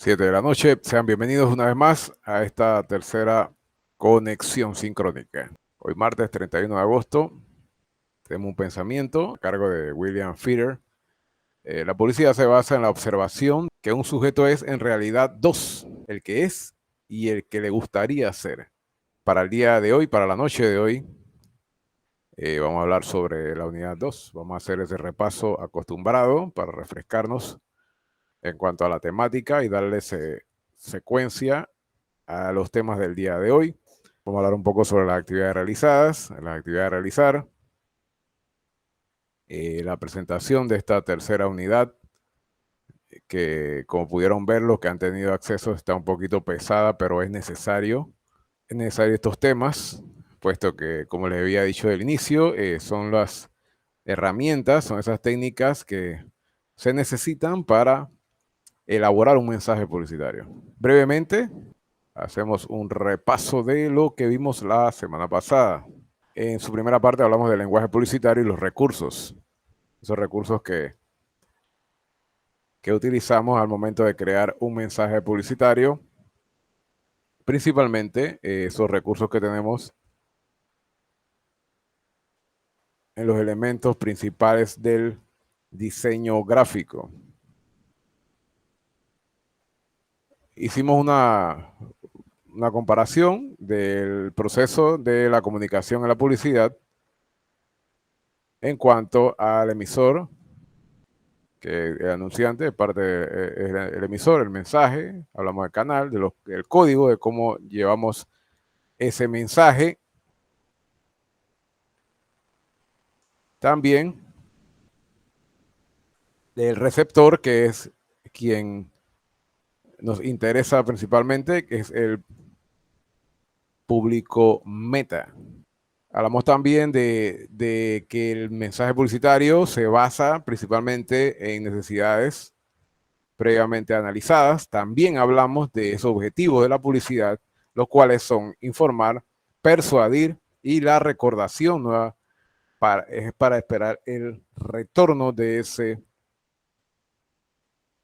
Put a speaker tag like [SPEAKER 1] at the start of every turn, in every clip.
[SPEAKER 1] 7 de la noche. Sean bienvenidos una vez más a esta tercera conexión sincrónica. Hoy martes 31 de agosto tenemos un pensamiento a cargo de William Feeder. La policía se basa en la observación que un sujeto es en realidad dos, el que es y el que le gustaría ser. Para el día de hoy, para la noche de hoy, vamos a hablar sobre la unidad 2. Vamos a hacer ese repaso acostumbrado para refrescarnos en cuanto a la temática y darle secuencia a los temas del día de hoy. Vamos a hablar un poco sobre las actividades realizadas, las actividades a realizar, la presentación de esta tercera unidad, que como pudieron ver, los que han tenido acceso está un poquito pesada, pero es necesario estos temas, puesto que, como les había dicho del inicio, son las herramientas, son esas técnicas que se necesitan para elaborar un mensaje publicitario. Brevemente, hacemos un repaso de lo que vimos la semana pasada. En su primera parte hablamos del lenguaje publicitario y los recursos. Esos recursos que utilizamos al momento de crear un mensaje publicitario. Principalmente esos recursos que tenemos en los elementos principales del diseño gráfico. Hicimos una comparación del proceso de la comunicación en la publicidad en cuanto al emisor, que el anunciante es parte el emisor, el mensaje, hablamos del canal, del código, de cómo llevamos ese mensaje. También del receptor, que es quien nos interesa principalmente, que es el público meta. Hablamos también de que el mensaje publicitario se basa principalmente en necesidades previamente analizadas. También hablamos de esos objetivos de la publicidad, los cuales son informar, persuadir y la recordación nueva es para esperar el retorno de ese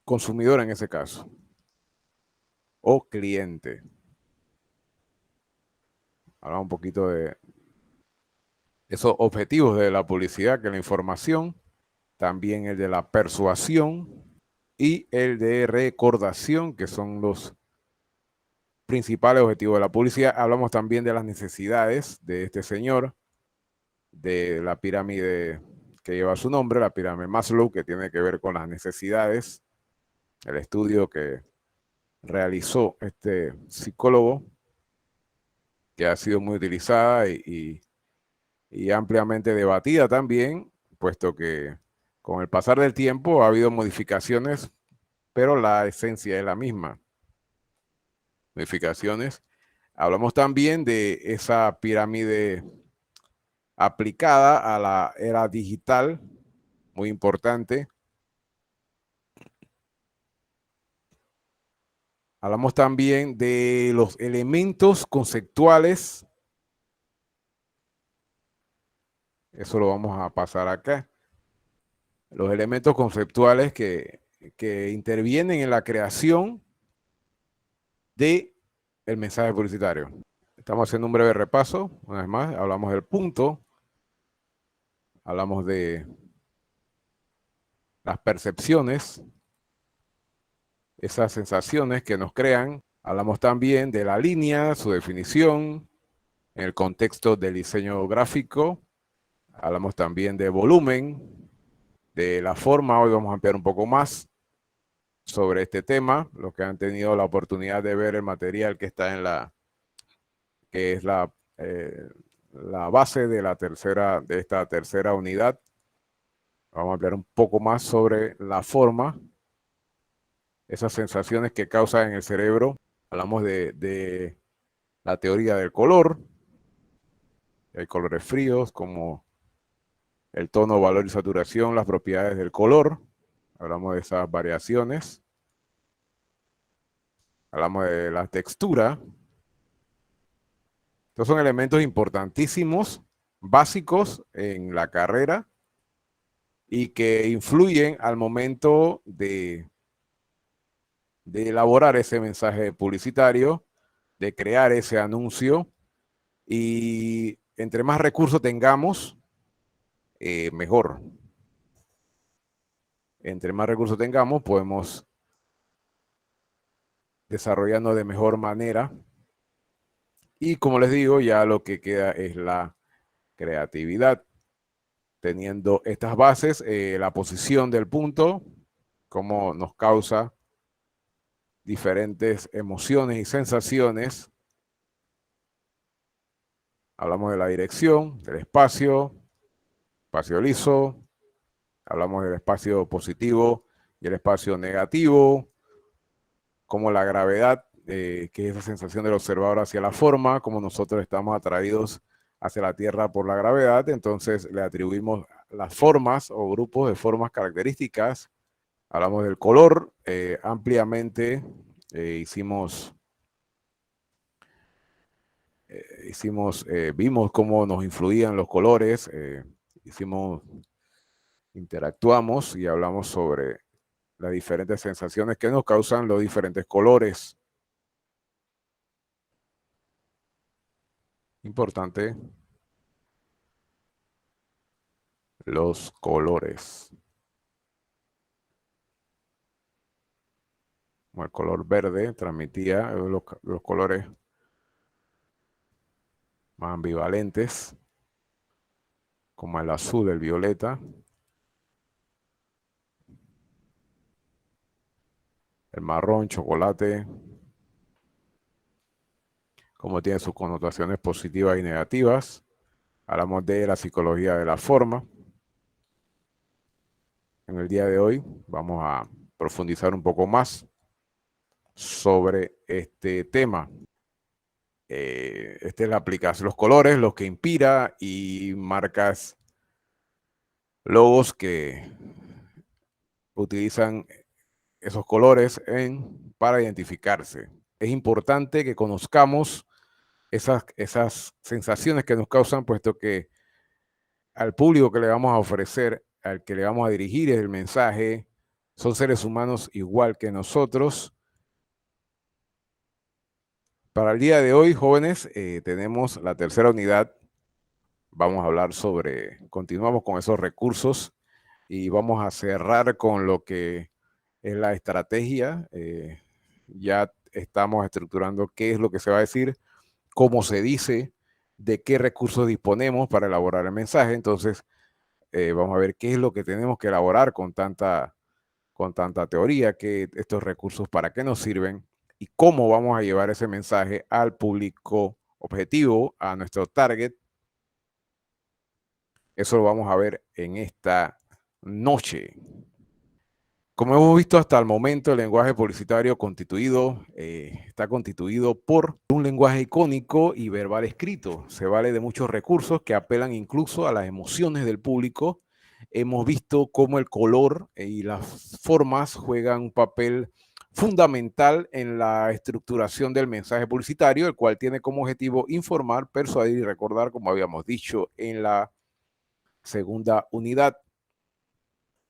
[SPEAKER 1] consumidor en ese caso, o cliente. Hablamos un poquito de esos objetivos de la publicidad, que es la información, también el de la persuasión y el de recordación, que son los principales objetivos de la publicidad. Hablamos también de las necesidades de este señor, de la pirámide que lleva su nombre, la pirámide Maslow, que tiene que ver con las necesidades, el estudio que realizó este psicólogo, que ha sido muy utilizada y ampliamente debatida también, puesto que con el pasar del tiempo ha habido modificaciones, pero la esencia es la misma. Modificaciones. Hablamos también de esa pirámide aplicada a la era digital, muy importante. Hablamos también de los elementos conceptuales. Eso lo vamos a pasar acá. Los elementos conceptuales que intervienen en la creación de el mensaje publicitario. Estamos haciendo un breve repaso. Una vez más, hablamos del punto. Hablamos de las percepciones, esas sensaciones que nos crean. Hablamos también de la línea, su definición, en el contexto del diseño gráfico. Hablamos también de volumen, de la forma. Hoy vamos a ampliar un poco más sobre este tema. Los que han tenido la oportunidad de ver el material que está que es la base de esta tercera unidad. Vamos a ampliar un poco más sobre la forma, esas sensaciones que causan en el cerebro. Hablamos de la teoría del color. Hay colores fríos como el tono, valor y saturación, las propiedades del color. Hablamos de esas variaciones. Hablamos de la textura. Estos son elementos importantísimos, básicos en la carrera y que influyen al momento de de elaborar ese mensaje publicitario, de crear ese anuncio, y entre más recursos tengamos, mejor. Entre más recursos tengamos, podemos desarrollarnos de mejor manera. Y como les digo, ya lo que queda es la creatividad. Teniendo estas bases, la posición del punto, cómo nos causa diferentes emociones y sensaciones. Hablamos de la dirección, del espacio liso. Hablamos del espacio positivo y el espacio negativo, como la gravedad, que es esa sensación del observador hacia la forma, como nosotros estamos atraídos hacia la Tierra por la gravedad, entonces le atribuimos las formas o grupos de formas características. Hablamos del color, ampliamente vimos cómo nos influían los colores, interactuamos y hablamos sobre las diferentes sensaciones que nos causan los diferentes colores. Importante, los colores. Como el color verde transmitía los colores más ambivalentes, como el azul, el violeta, el marrón, chocolate, como tiene sus connotaciones positivas y negativas. Hablamos de la psicología de la forma. En el día de hoy vamos a profundizar un poco más sobre este tema. Esta es la aplicación, los colores, los que inspira, y marcas, logos que utilizan esos colores para identificarse. Es importante que conozcamos esas sensaciones que nos causan, puesto que al público que le vamos a ofrecer, al que le vamos a dirigir el mensaje, son seres humanos igual que nosotros. Para el día de hoy, jóvenes, tenemos la tercera unidad. Vamos a hablar continuamos con esos recursos y vamos a cerrar con lo que es la estrategia. Ya estamos estructurando qué es lo que se va a decir, cómo se dice, de qué recursos disponemos para elaborar el mensaje. Entonces, vamos a ver qué es lo que tenemos que elaborar con tanta teoría, que estos recursos para qué nos sirven y cómo vamos a llevar ese mensaje al público objetivo, a nuestro target. Eso lo vamos a ver en esta noche. Como hemos visto hasta el momento, el lenguaje publicitario está constituido por un lenguaje icónico y verbal escrito. Se vale de muchos recursos que apelan incluso a las emociones del público. Hemos visto cómo el color y las formas juegan un papel fundamental en la estructuración del mensaje publicitario, el cual tiene como objetivo informar, persuadir y recordar, como habíamos dicho en la segunda unidad.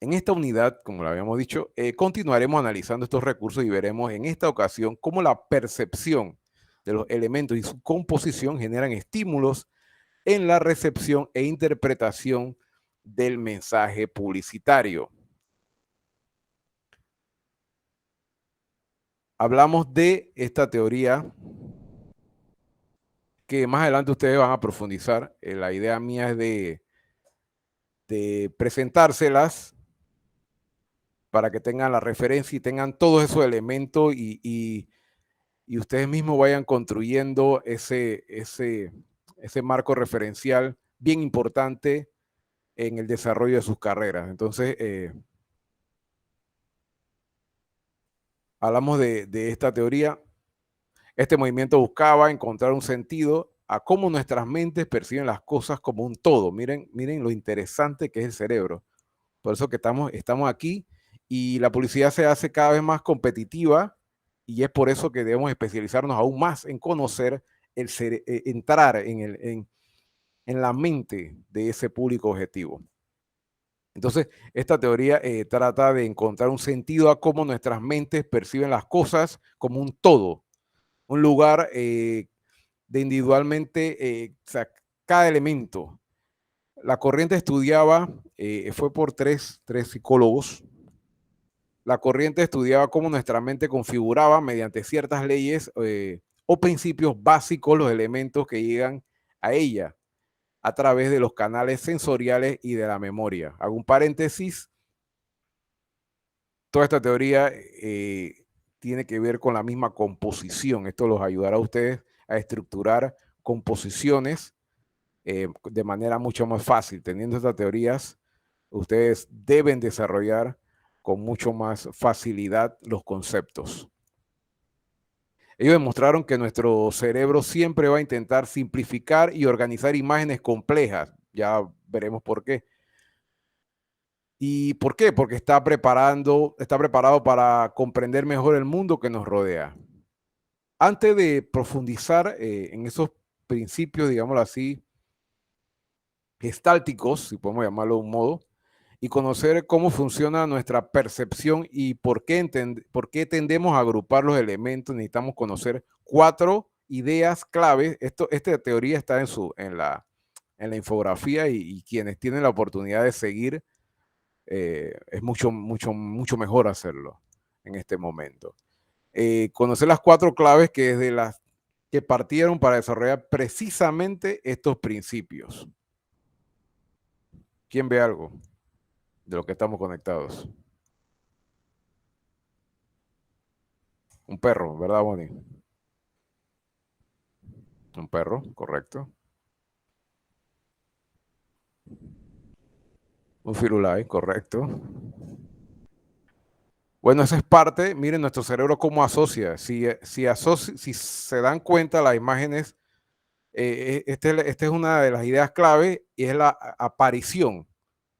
[SPEAKER 1] En esta unidad, como lo habíamos dicho, continuaremos analizando estos recursos y veremos en esta ocasión cómo la percepción de los elementos y su composición generan estímulos en la recepción e interpretación del mensaje publicitario. Hablamos de esta teoría que más adelante ustedes van a profundizar. La idea mía es de presentárselas para que tengan la referencia y tengan todos esos elementos y ustedes mismos vayan construyendo ese marco referencial bien importante en el desarrollo de sus carreras. Entonces, hablamos de esta teoría. Este movimiento buscaba encontrar un sentido a cómo nuestras mentes perciben las cosas como un todo. Miren lo interesante que es el cerebro. Por eso que estamos aquí, y la publicidad se hace cada vez más competitiva, y es por eso que debemos especializarnos aún más en conocer, entrar en la mente de ese público objetivo. Entonces, esta teoría trata de encontrar un sentido a cómo nuestras mentes perciben las cosas como un todo, un lugar de individualmente, o sea, cada elemento. La corriente estudiaba, fue por tres psicólogos. La corriente estudiaba cómo nuestra mente configuraba mediante ciertas leyes o principios básicos los elementos que llegan a ella a través de los canales sensoriales y de la memoria. Hago un paréntesis. Toda esta teoría tiene que ver con la misma composición. Esto los ayudará a ustedes a estructurar composiciones de manera mucho más fácil. Teniendo estas teorías, ustedes deben desarrollar con mucho más facilidad los conceptos. Ellos demostraron que nuestro cerebro siempre va a intentar simplificar y organizar imágenes complejas. Ya veremos por qué. ¿Y por qué? Porque está preparado para comprender mejor el mundo que nos rodea. Antes de profundizar en esos principios, digámoslo así, gestálticos, si podemos llamarlo de un modo, y conocer cómo funciona nuestra percepción y por qué tendemos a agrupar los elementos, necesitamos conocer 4 ideas claves. Esta teoría está en la infografía y quienes tienen la oportunidad de seguir, es mucho mejor hacerlo en este momento. Conocer las 4 claves que desde las que partieron para desarrollar precisamente estos principios. ¿Quién ve algo de lo que estamos conectados? Un perro, ¿verdad, Bonnie? Un perro, correcto. Un firulai, correcto. Bueno, esa es parte, miren nuestro cerebro cómo asocia. Si se dan cuenta, las imágenes, esta es una de las ideas clave y es la aparición.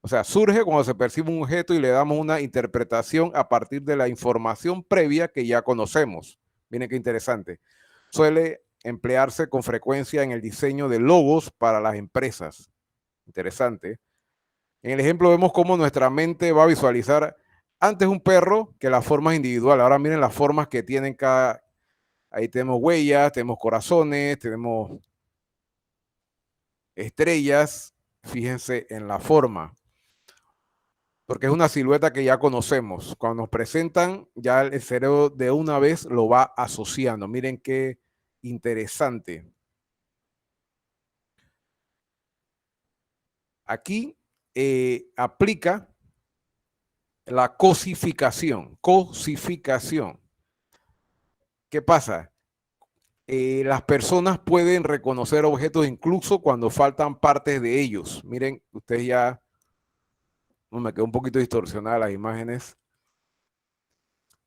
[SPEAKER 1] O sea, surge cuando se percibe un objeto y le damos una interpretación a partir de la información previa que ya conocemos. Miren qué interesante. Suele emplearse con frecuencia en el diseño de logos para las empresas. Interesante. En el ejemplo vemos cómo nuestra mente va a visualizar antes un perro que las formas individuales. Ahora miren las formas que tienen cada... Ahí tenemos huellas, tenemos corazones, tenemos estrellas. Fíjense en la forma, porque es una silueta que ya conocemos. Cuando nos presentan, ya el cerebro de una vez lo va asociando. Miren qué interesante. Aquí aplica la cosificación. Cosificación. ¿Qué pasa? Las personas pueden reconocer objetos incluso cuando faltan partes de ellos. Miren, ustedes ya, no, me quedó un poquito distorsionada las imágenes.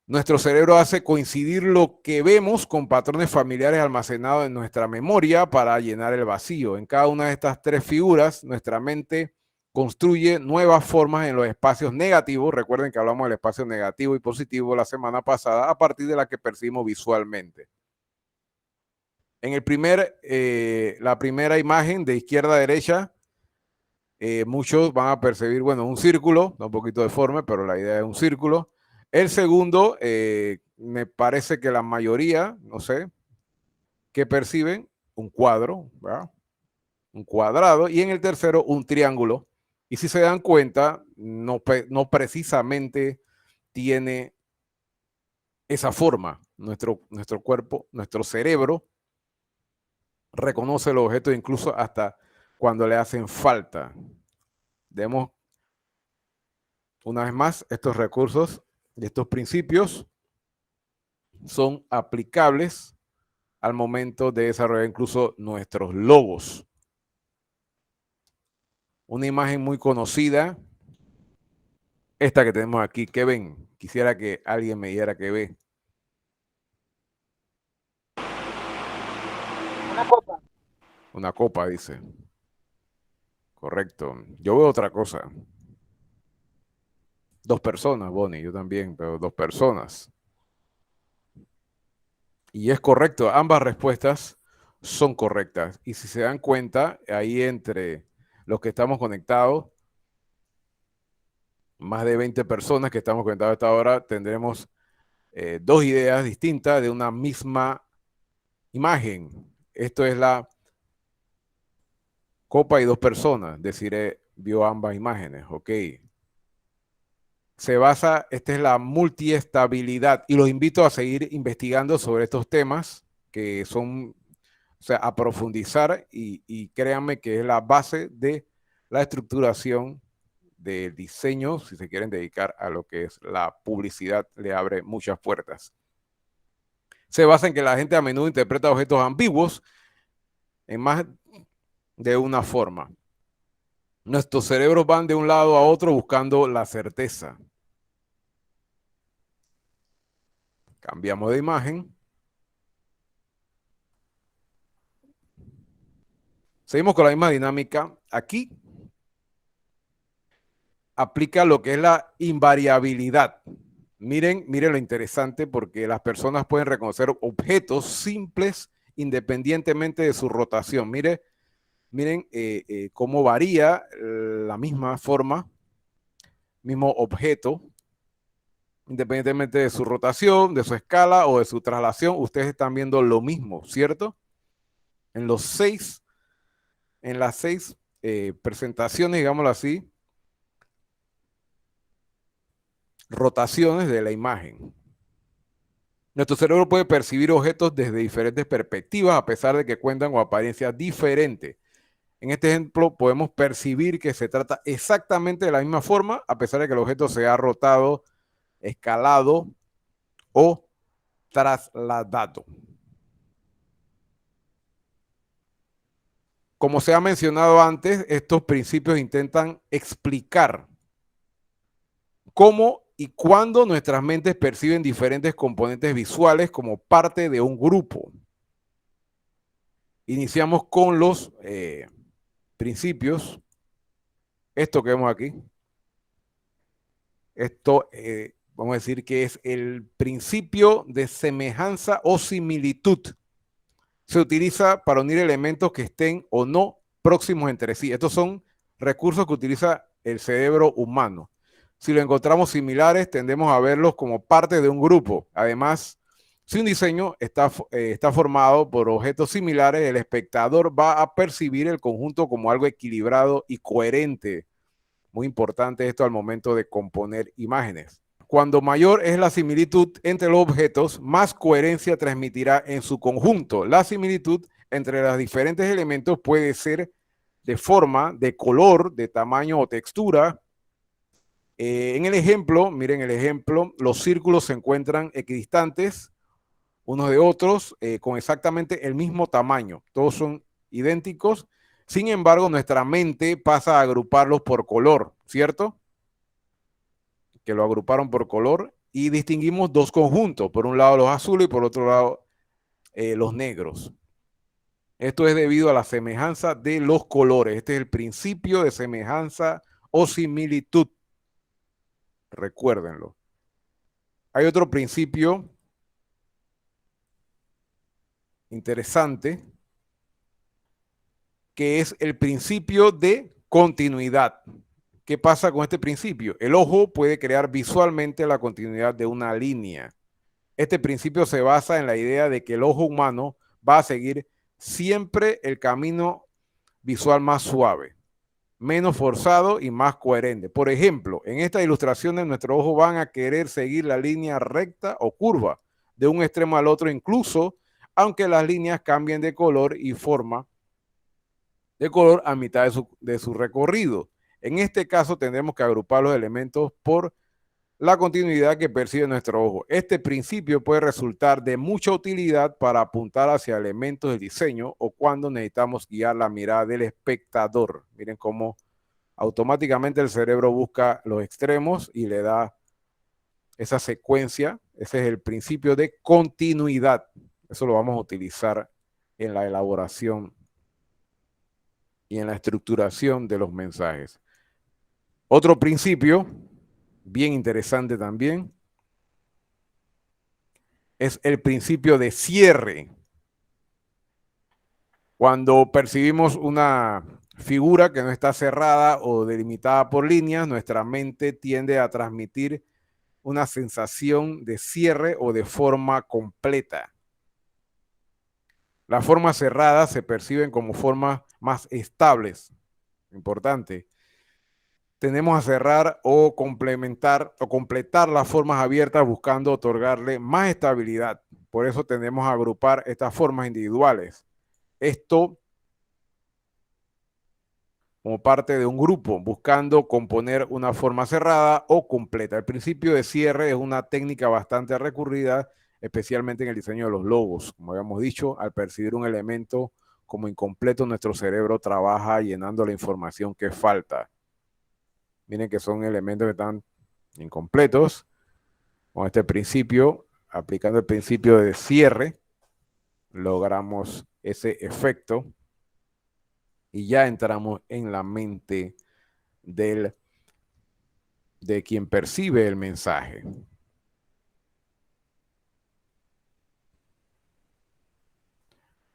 [SPEAKER 1] Nuestro cerebro hace coincidir lo que vemos con patrones familiares almacenados en nuestra memoria para llenar el vacío. En cada una de estas 3 figuras, nuestra mente construye nuevas formas en los espacios negativos. Recuerden que hablamos del espacio negativo y positivo la semana pasada, a partir de la que percibimos visualmente. En la primera imagen de izquierda a derecha, muchos van a percibir, bueno, un círculo, un poquito deforme, pero la idea es un círculo. El segundo, me parece que la mayoría, no sé, que perciben un cuadro, ¿verdad? Un cuadrado, y en el tercero un triángulo. Y si se dan cuenta, no precisamente tiene esa forma. Nuestro cuerpo, nuestro cerebro reconoce los objetos incluso hasta cuando le hacen falta. Demos una vez más, estos recursos y estos principios son aplicables al momento de desarrollar incluso nuestros logos. Una imagen muy conocida, esta que tenemos aquí, ¿qué ven? Quisiera que alguien me dijera qué ve.
[SPEAKER 2] Una copa.
[SPEAKER 1] Una copa, dice. Correcto. Yo veo otra cosa. 2 personas, Bonnie, yo también, pero 2 personas. Y es correcto, ambas respuestas son correctas. Y si se dan cuenta, ahí entre los que estamos conectados, más de 20 personas que estamos conectados a esta hora, tendremos dos ideas distintas de una misma imagen. Esto es la copa y dos personas. Desiree vio ambas imágenes, ok. Se basa, esta es la multiestabilidad y los invito a seguir investigando sobre estos temas que son, o sea, a profundizar y créanme que es la base de la estructuración del diseño, si se quieren dedicar a lo que es la publicidad, le abre muchas puertas. Se basa en que la gente a menudo interpreta objetos ambiguos en más de una forma. Nuestros cerebros van de un lado a otro buscando la certeza. Cambiamos de imagen. Seguimos con la misma dinámica. Aquí aplica lo que es la invariabilidad. Miren lo interesante porque las personas pueden reconocer objetos simples independientemente de su rotación. Miren cómo varía la misma forma, mismo objeto, independientemente de su rotación, de su escala o de su traslación. Ustedes están viendo lo mismo, ¿cierto? En las seis presentaciones, digámoslo así, rotaciones de la imagen. Nuestro cerebro puede percibir objetos desde diferentes perspectivas a pesar de que cuentan con apariencias diferentes. En este ejemplo podemos percibir que se trata exactamente de la misma forma a pesar de que el objeto se ha rotado, escalado o trasladado. Como se ha mencionado antes, estos principios intentan explicar cómo y cuándo nuestras mentes perciben diferentes componentes visuales como parte de un grupo. Iniciamos con los principios. Esto que vemos aquí. Esto, vamos a decir que es el principio de semejanza o similitud. Se utiliza para unir elementos que estén o no próximos entre sí. Estos son recursos que utiliza el cerebro humano. Si lo encontramos similares, tendemos a verlos como parte de un grupo. Además, si un diseño está formado por objetos similares, el espectador va a percibir el conjunto como algo equilibrado y coherente. Muy importante esto al momento de componer imágenes. Cuando mayor es la similitud entre los objetos, más coherencia transmitirá en su conjunto. La similitud entre los diferentes elementos puede ser de forma, de color, de tamaño o textura. En el ejemplo, miren el ejemplo, los círculos se encuentran equidistantes unos de otros con exactamente el mismo tamaño. Todos son idénticos. Sin embargo, nuestra mente pasa a agruparlos por color, ¿cierto? Que lo agruparon por color y distinguimos dos conjuntos, por un lado los azules y por otro lado los negros. Esto es debido a la semejanza de los colores. Este es el principio de semejanza o similitud. Recuérdenlo. Hay otro principio interesante que es el principio de continuidad. ¿Qué pasa con este principio? El ojo puede crear visualmente la continuidad de una línea. Este principio se basa en la idea de que el ojo humano va a seguir siempre el camino visual más suave, menos forzado y más coherente. Por ejemplo, en estas ilustraciones nuestros ojos van a querer seguir la línea recta o curva de un extremo al otro, incluso aunque las líneas cambien de color y forma de color a mitad de su recorrido. En este caso tendremos que agrupar los elementos por la continuidad que percibe nuestro ojo. Este principio puede resultar de mucha utilidad para apuntar hacia elementos del diseño o cuando necesitamos guiar la mirada del espectador. Miren cómo automáticamente el cerebro busca los extremos y le da esa secuencia. Ese es el principio de continuidad. Eso lo vamos a utilizar en la elaboración y en la estructuración de los mensajes. Otro principio, bien interesante también, es el principio de cierre. Cuando percibimos una figura que no está cerrada o delimitada por líneas, nuestra mente tiende a transmitir una sensación de cierre o de forma completa. Las formas cerradas se perciben como formas más estables. Importante. Tendemos a cerrar o complementar o completar las formas abiertas buscando otorgarle más estabilidad. Por eso tendemos a agrupar estas formas individuales. Esto como parte de un grupo, buscando componer una forma cerrada o completa. El principio de cierre es una técnica bastante recurrida, especialmente en el diseño de los logos. Como habíamos dicho, al percibir un elemento como incompleto, nuestro cerebro trabaja llenando la información que falta. Miren que son elementos que están incompletos. Con este principio, aplicando el principio de cierre, logramos ese efecto y ya entramos en la mente de quien percibe el mensaje.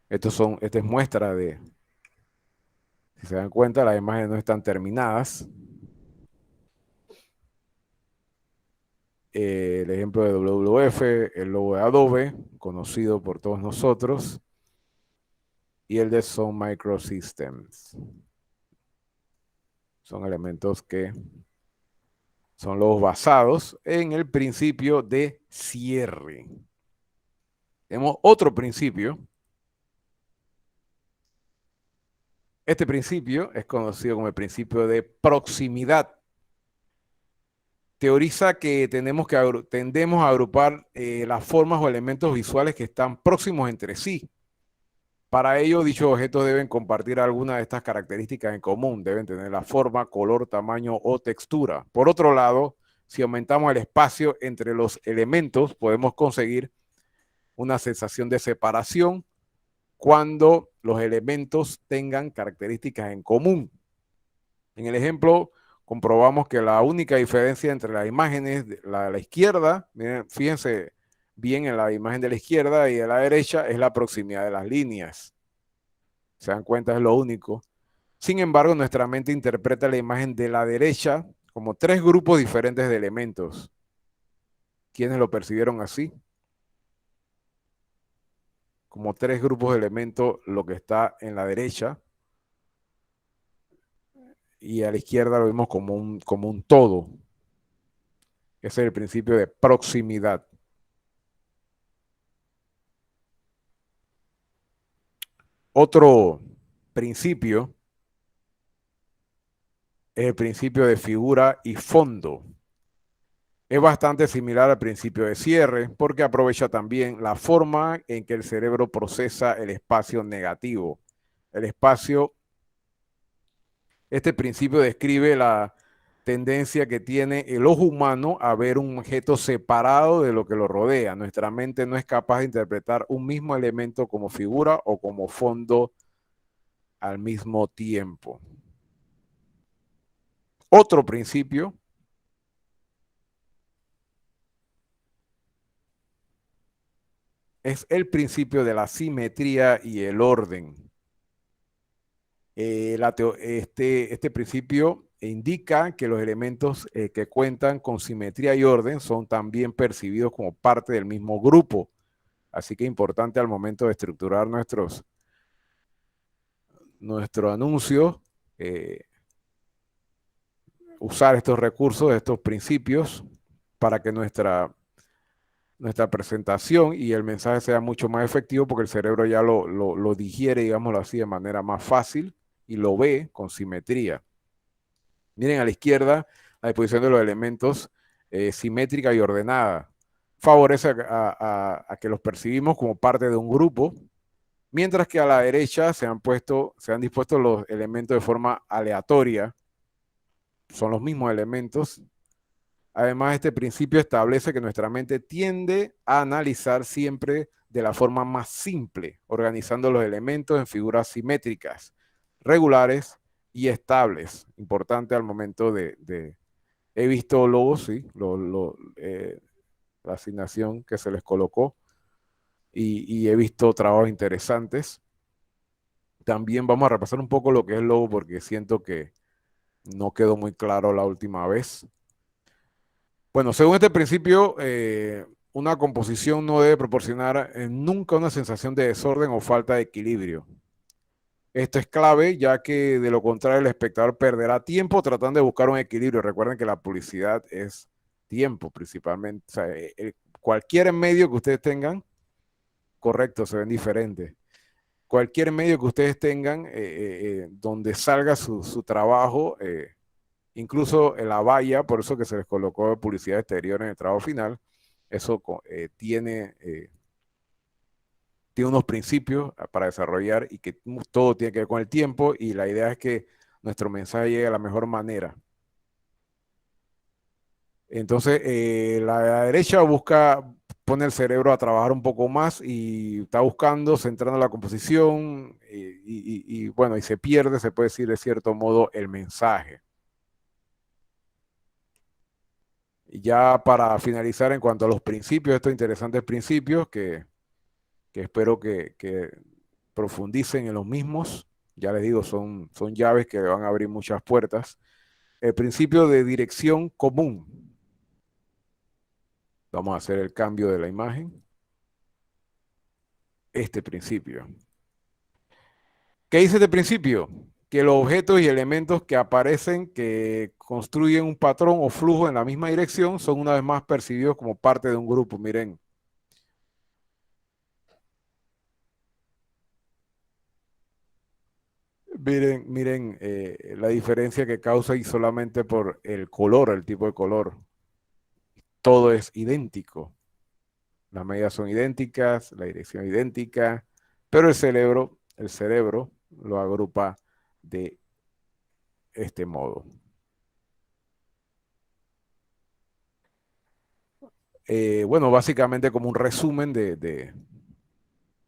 [SPEAKER 1] Esta es muestra de, si se dan cuenta, las imágenes no están terminadas. El ejemplo de WWF, el logo de Adobe, conocido por todos nosotros, y el de Sun Microsystems. Son elementos que son logos basados en el principio de cierre. Tenemos otro principio. Este principio es conocido como el principio de proximidad. Teoriza que tendemos a agrupar las formas o elementos visuales que están próximos entre sí. Para ello, dichos objetos deben compartir alguna de estas características en común. Deben tener la forma, color, tamaño o textura. Por otro lado, si aumentamos el espacio entre los elementos, podemos conseguir una sensación de separación cuando los elementos tengan características en común. En el ejemplo, comprobamos que la única diferencia entre las imágenes de la izquierda, miren, fíjense bien en la imagen de la izquierda y de la derecha, es la proximidad de las líneas. Se dan cuenta, es lo único. Sin embargo, nuestra mente interpreta la imagen de la derecha como tres grupos diferentes de elementos. ¿Quiénes lo percibieron así? Como tres grupos de elementos, lo que está en la derecha, y a la izquierda lo vimos como un todo. Ese es el principio de proximidad. Otro principio es el principio de figura y fondo. Es bastante similar al principio de cierre porque aprovecha también la forma en que el cerebro procesa el espacio negativo. El espacio, este principio describe la tendencia que tiene el ojo humano a ver un objeto separado de lo que lo rodea. Nuestra mente no es capaz de interpretar un mismo elemento como figura o como fondo al mismo tiempo. Otro principio es el principio de la simetría y el orden. Este principio indica que los elementos que cuentan con simetría y orden son también percibidos como parte del mismo grupo. Así que es importante al momento de estructurar nuestro anuncio, usar estos recursos, estos principios, para que nuestra presentación y el mensaje sea mucho más efectivo, porque el cerebro ya lo digiere, digámoslo así, de manera más fácil y lo ve con simetría. Miren a la izquierda la disposición de los elementos simétrica y ordenada. Favorece a que los percibimos como parte de un grupo, mientras que a la derecha se han dispuesto los elementos de forma aleatoria. Son los mismos elementos. Además, este principio establece que nuestra mente tiende a analizar siempre de la forma más simple, organizando los elementos en figuras simétricas, regulares y estables. Importante al momento he visto logos, sí, la asignación que se les colocó, y he visto trabajos interesantes También vamos a repasar un poco lo que es el logo porque siento que no quedó muy claro la última vez. Bueno, según este principio, una composición no debe proporcionar nunca una sensación de desorden o falta de equilibrio. Esto es clave, ya que de lo contrario el espectador perderá tiempo tratando de buscar un equilibrio. Recuerden que la publicidad es tiempo principalmente. O sea, cualquier medio que ustedes tengan, correcto, se ven diferentes. Cualquier medio que ustedes tengan donde salga su trabajo, incluso en la valla, por eso que se les colocó publicidad exterior en el trabajo final, eso tiene unos principios para desarrollar y que todo tiene que ver con el tiempo y la idea es que nuestro mensaje llegue a la mejor manera. Entonces, la derecha pone el cerebro a trabajar un poco más y está buscando, centrando la composición bueno, y se pierde, se puede decir de cierto modo, el mensaje. Y ya para finalizar, en cuanto a los principios, estos interesantes principios que espero que profundicen en los mismos. Ya les digo, son llaves que van a abrir muchas puertas. El principio de dirección común. Vamos a hacer el cambio de la imagen. Este principio. ¿Qué dice este principio? Que los objetos y elementos que aparecen, que construyen un patrón o flujo en la misma dirección, son una vez más percibidos como parte de un grupo. Miren, miren la diferencia que causa y solamente por el color, el tipo de color. Todo es idéntico. Las medidas son idénticas, la dirección es idéntica, pero el cerebro lo agrupa de este modo. Bueno, básicamente como un resumen de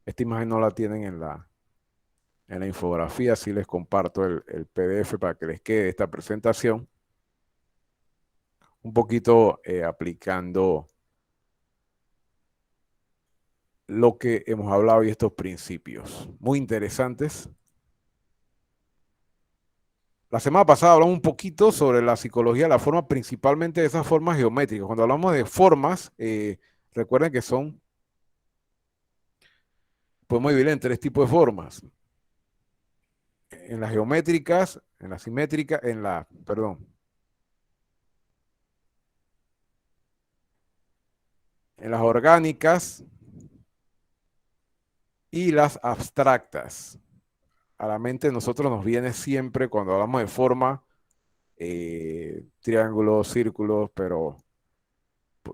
[SPEAKER 1] esta imagen no la tienen en la infografía, sí les comparto el PDF para que les quede esta presentación, un poquito aplicando lo que hemos hablado y estos principios muy interesantes. La semana pasada hablamos un poquito sobre la psicología de la forma, principalmente de esas formas geométricas. Cuando hablamos de formas, recuerden que podemos dividir en tres tipos de formas. En las geométricas, en las simétricas, en las orgánicas y las abstractas. A la mente de nosotros nos viene siempre cuando hablamos de forma, triángulos, círculos, pero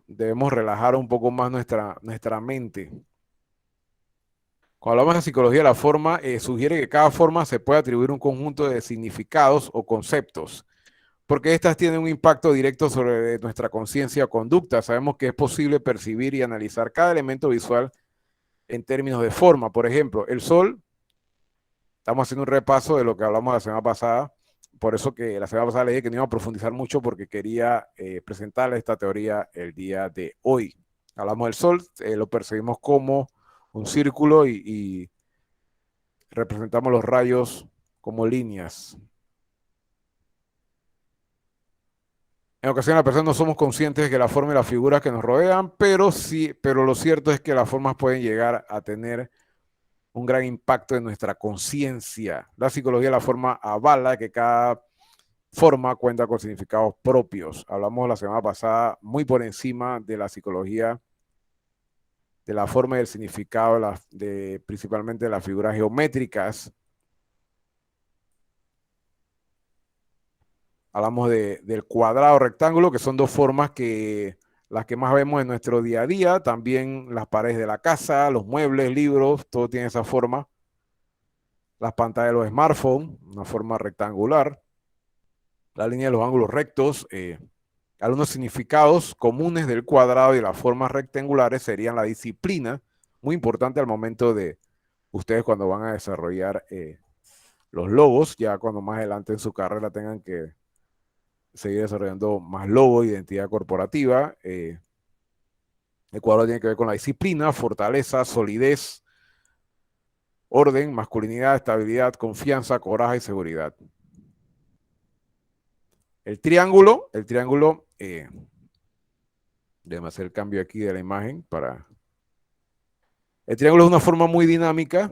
[SPEAKER 1] debemos relajar un poco más nuestra mente. Cuando hablamos de psicología de la forma, sugiere que cada forma se puede atribuir un conjunto de significados o conceptos, porque estas tienen un impacto directo sobre nuestra conciencia o conducta. Sabemos que es posible percibir y analizar cada elemento visual en términos de forma. Por ejemplo, el sol, estamos haciendo un repaso de lo que hablamos la semana pasada, por eso que la semana pasada le dije que no iba a profundizar mucho porque quería presentarles esta teoría el día de hoy. Hablamos del sol, lo percibimos como un círculo y representamos los rayos como líneas. En ocasiones las personas no somos conscientes de que la forma y las figuras que nos rodean, pero lo cierto es que las formas pueden llegar a tener un gran impacto en nuestra conciencia. La psicología de la forma avala que cada forma cuenta con significados propios. Hablamos la semana pasada muy por encima de la psicología de la forma y del significado principalmente de las figuras geométricas. Hablamos del cuadrado, rectángulo, que son dos formas las que más vemos en nuestro día a día. También las paredes de la casa, los muebles, libros, todo tiene esa forma. Las pantallas de los smartphones, una forma rectangular. La línea de los ángulos rectos. Algunos significados comunes del cuadrado y de las formas rectangulares serían la disciplina, muy importante al momento de ustedes cuando van a desarrollar los logos, ya cuando más adelante en su carrera tengan que seguir desarrollando más logo, identidad corporativa. El cuadro tiene que ver con la disciplina, fortaleza, solidez, orden, masculinidad, estabilidad, confianza, coraje y seguridad. El triángulo, déjame hacer el cambio aquí de la imagen para... El triángulo es una forma muy dinámica,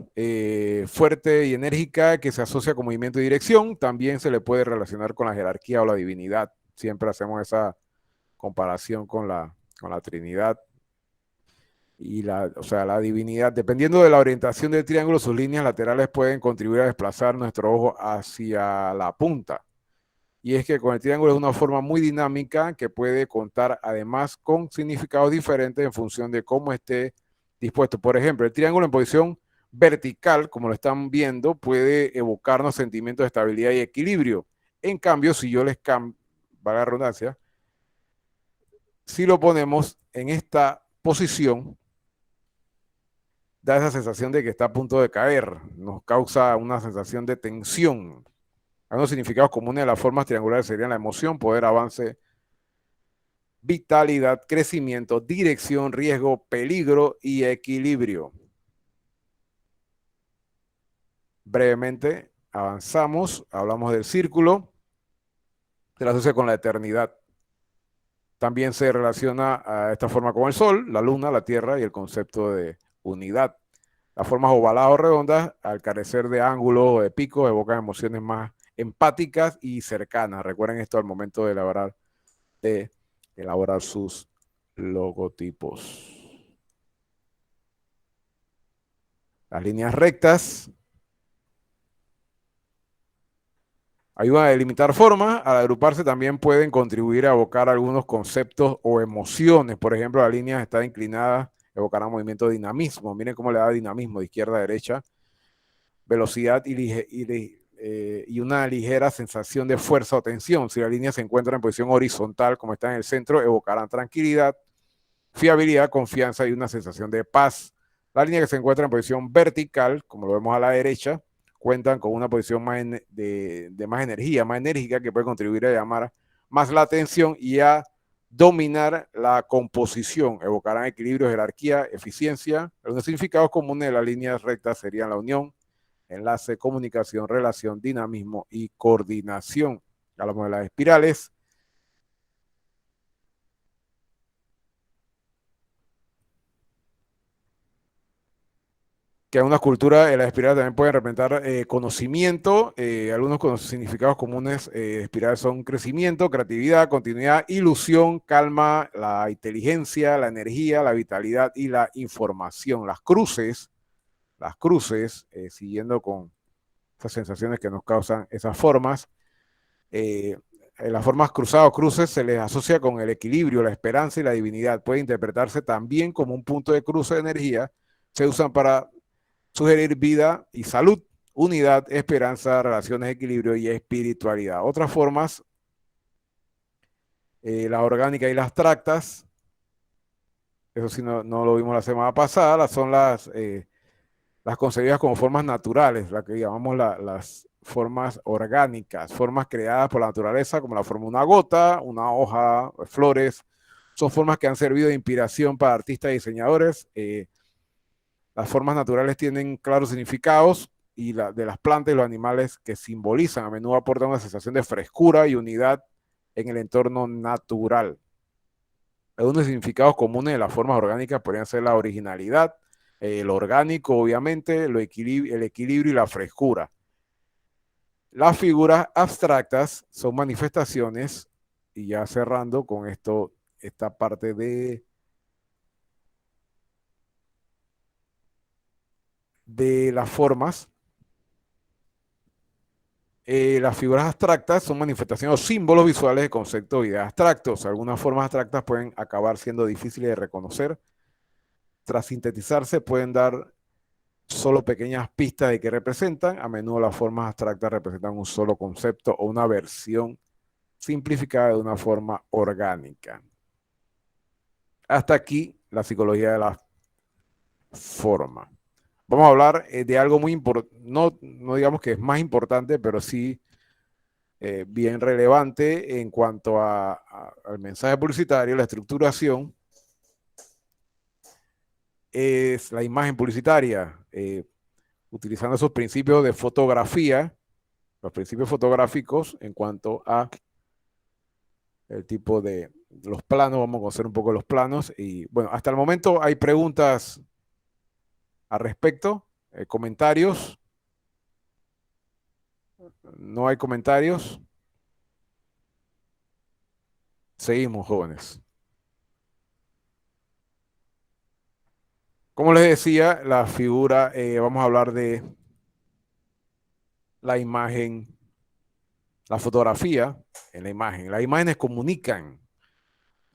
[SPEAKER 1] fuerte y enérgica que se asocia con movimiento y dirección. También se le puede relacionar con la jerarquía o la divinidad. Siempre hacemos esa comparación con la Trinidad y la divinidad. Dependiendo de la orientación del triángulo, sus líneas laterales pueden contribuir a desplazar nuestro ojo hacia la punta. Y es que con el triángulo es una forma muy dinámica que puede contar además con significados diferentes en función de cómo esté dispuesto. Por ejemplo, el triángulo en posición vertical, como lo están viendo, puede evocarnos sentimientos de estabilidad y equilibrio. En cambio, si yo les cambio, valga la redundancia, si lo ponemos en esta posición, da esa sensación de que está a punto de caer, nos causa una sensación de tensión. Algunos significados comunes de las formas triangulares serían la emoción, poder, avance, vitalidad, crecimiento, dirección, riesgo, peligro y equilibrio. Brevemente avanzamos, hablamos del círculo, se la asocia con la eternidad. También se relaciona a esta forma con el Sol, la Luna, la Tierra y el concepto de unidad. Las formas ovaladas o redondas, al carecer de ángulos o de picos, evocan emociones más empáticas y cercanas. Recuerden esto al momento de elaborar sus logotipos. Las líneas rectas ayudan a delimitar formas. Al agruparse también pueden contribuir a evocar algunos conceptos o emociones. Por ejemplo, las líneas están inclinadas evocarán movimiento de dinamismo. Miren cómo le da dinamismo de izquierda a derecha. Velocidad y una ligera sensación de fuerza o tensión. Si la línea se encuentra en posición horizontal, como está en el centro, evocarán tranquilidad, fiabilidad, confianza y una sensación de paz. La línea que se encuentra en posición vertical, como lo vemos a la derecha, cuentan con una posición de más energía, más enérgica, que puede contribuir a llamar más la atención y a dominar la composición. Evocarán equilibrio, jerarquía, eficiencia. Algunos significados comunes de las líneas rectas serían la unión, enlace, comunicación, relación, dinamismo y coordinación. Hablamos de las espirales. Que en una cultura las espirales también pueden representar conocimiento. Algunos significados comunes de espirales son crecimiento, creatividad, continuidad, ilusión, calma, la inteligencia, la energía, la vitalidad y la información. Las cruces, siguiendo con esas sensaciones que nos causan esas formas, en las formas cruzadas o cruces se les asocia con el equilibrio, la esperanza y la divinidad. Puede interpretarse también como un punto de cruce de energía. Se usan para sugerir vida y salud, unidad, esperanza, relaciones, equilibrio y espiritualidad. Otras formas, las orgánicas y las abstractas, eso sí no lo vimos la semana pasada, son las concebidas como formas naturales, las que llamamos las formas orgánicas, formas creadas por la naturaleza, como la forma de una gota, una hoja, flores. Son formas que han servido de inspiración para artistas y diseñadores. Las formas naturales tienen claros significados y de las plantas y los animales que simbolizan, a menudo aportan una sensación de frescura y unidad en el entorno natural. Algunos significados comunes de las formas orgánicas podrían ser la originalidad, lo orgánico, obviamente, el equilibrio y la frescura. Las figuras abstractas son manifestaciones, y ya cerrando con esto, esta parte de las formas. Las figuras abstractas son manifestaciones o símbolos visuales de conceptos o ideas abstractos. Algunas formas abstractas pueden acabar siendo difíciles de reconocer. Tras sintetizarse, pueden dar solo pequeñas pistas de qué representan. A menudo las formas abstractas representan un solo concepto o una versión simplificada de una forma orgánica. Hasta aquí la psicología de la forma. Vamos a hablar de algo muy importante, no digamos que es más importante, pero sí bien relevante en cuanto al mensaje publicitario, la estructuración, es la imagen publicitaria. utilizando esos principios de fotografía, los principios fotográficos en cuanto a el tipo de los planos. Vamos a conocer un poco los planos. Y bueno, hasta el momento hay preguntas al respecto, comentarios. No hay comentarios. Seguimos, jóvenes. Como les decía, la figura, vamos a hablar de la imagen, la fotografía en la imagen. Las imágenes comunican,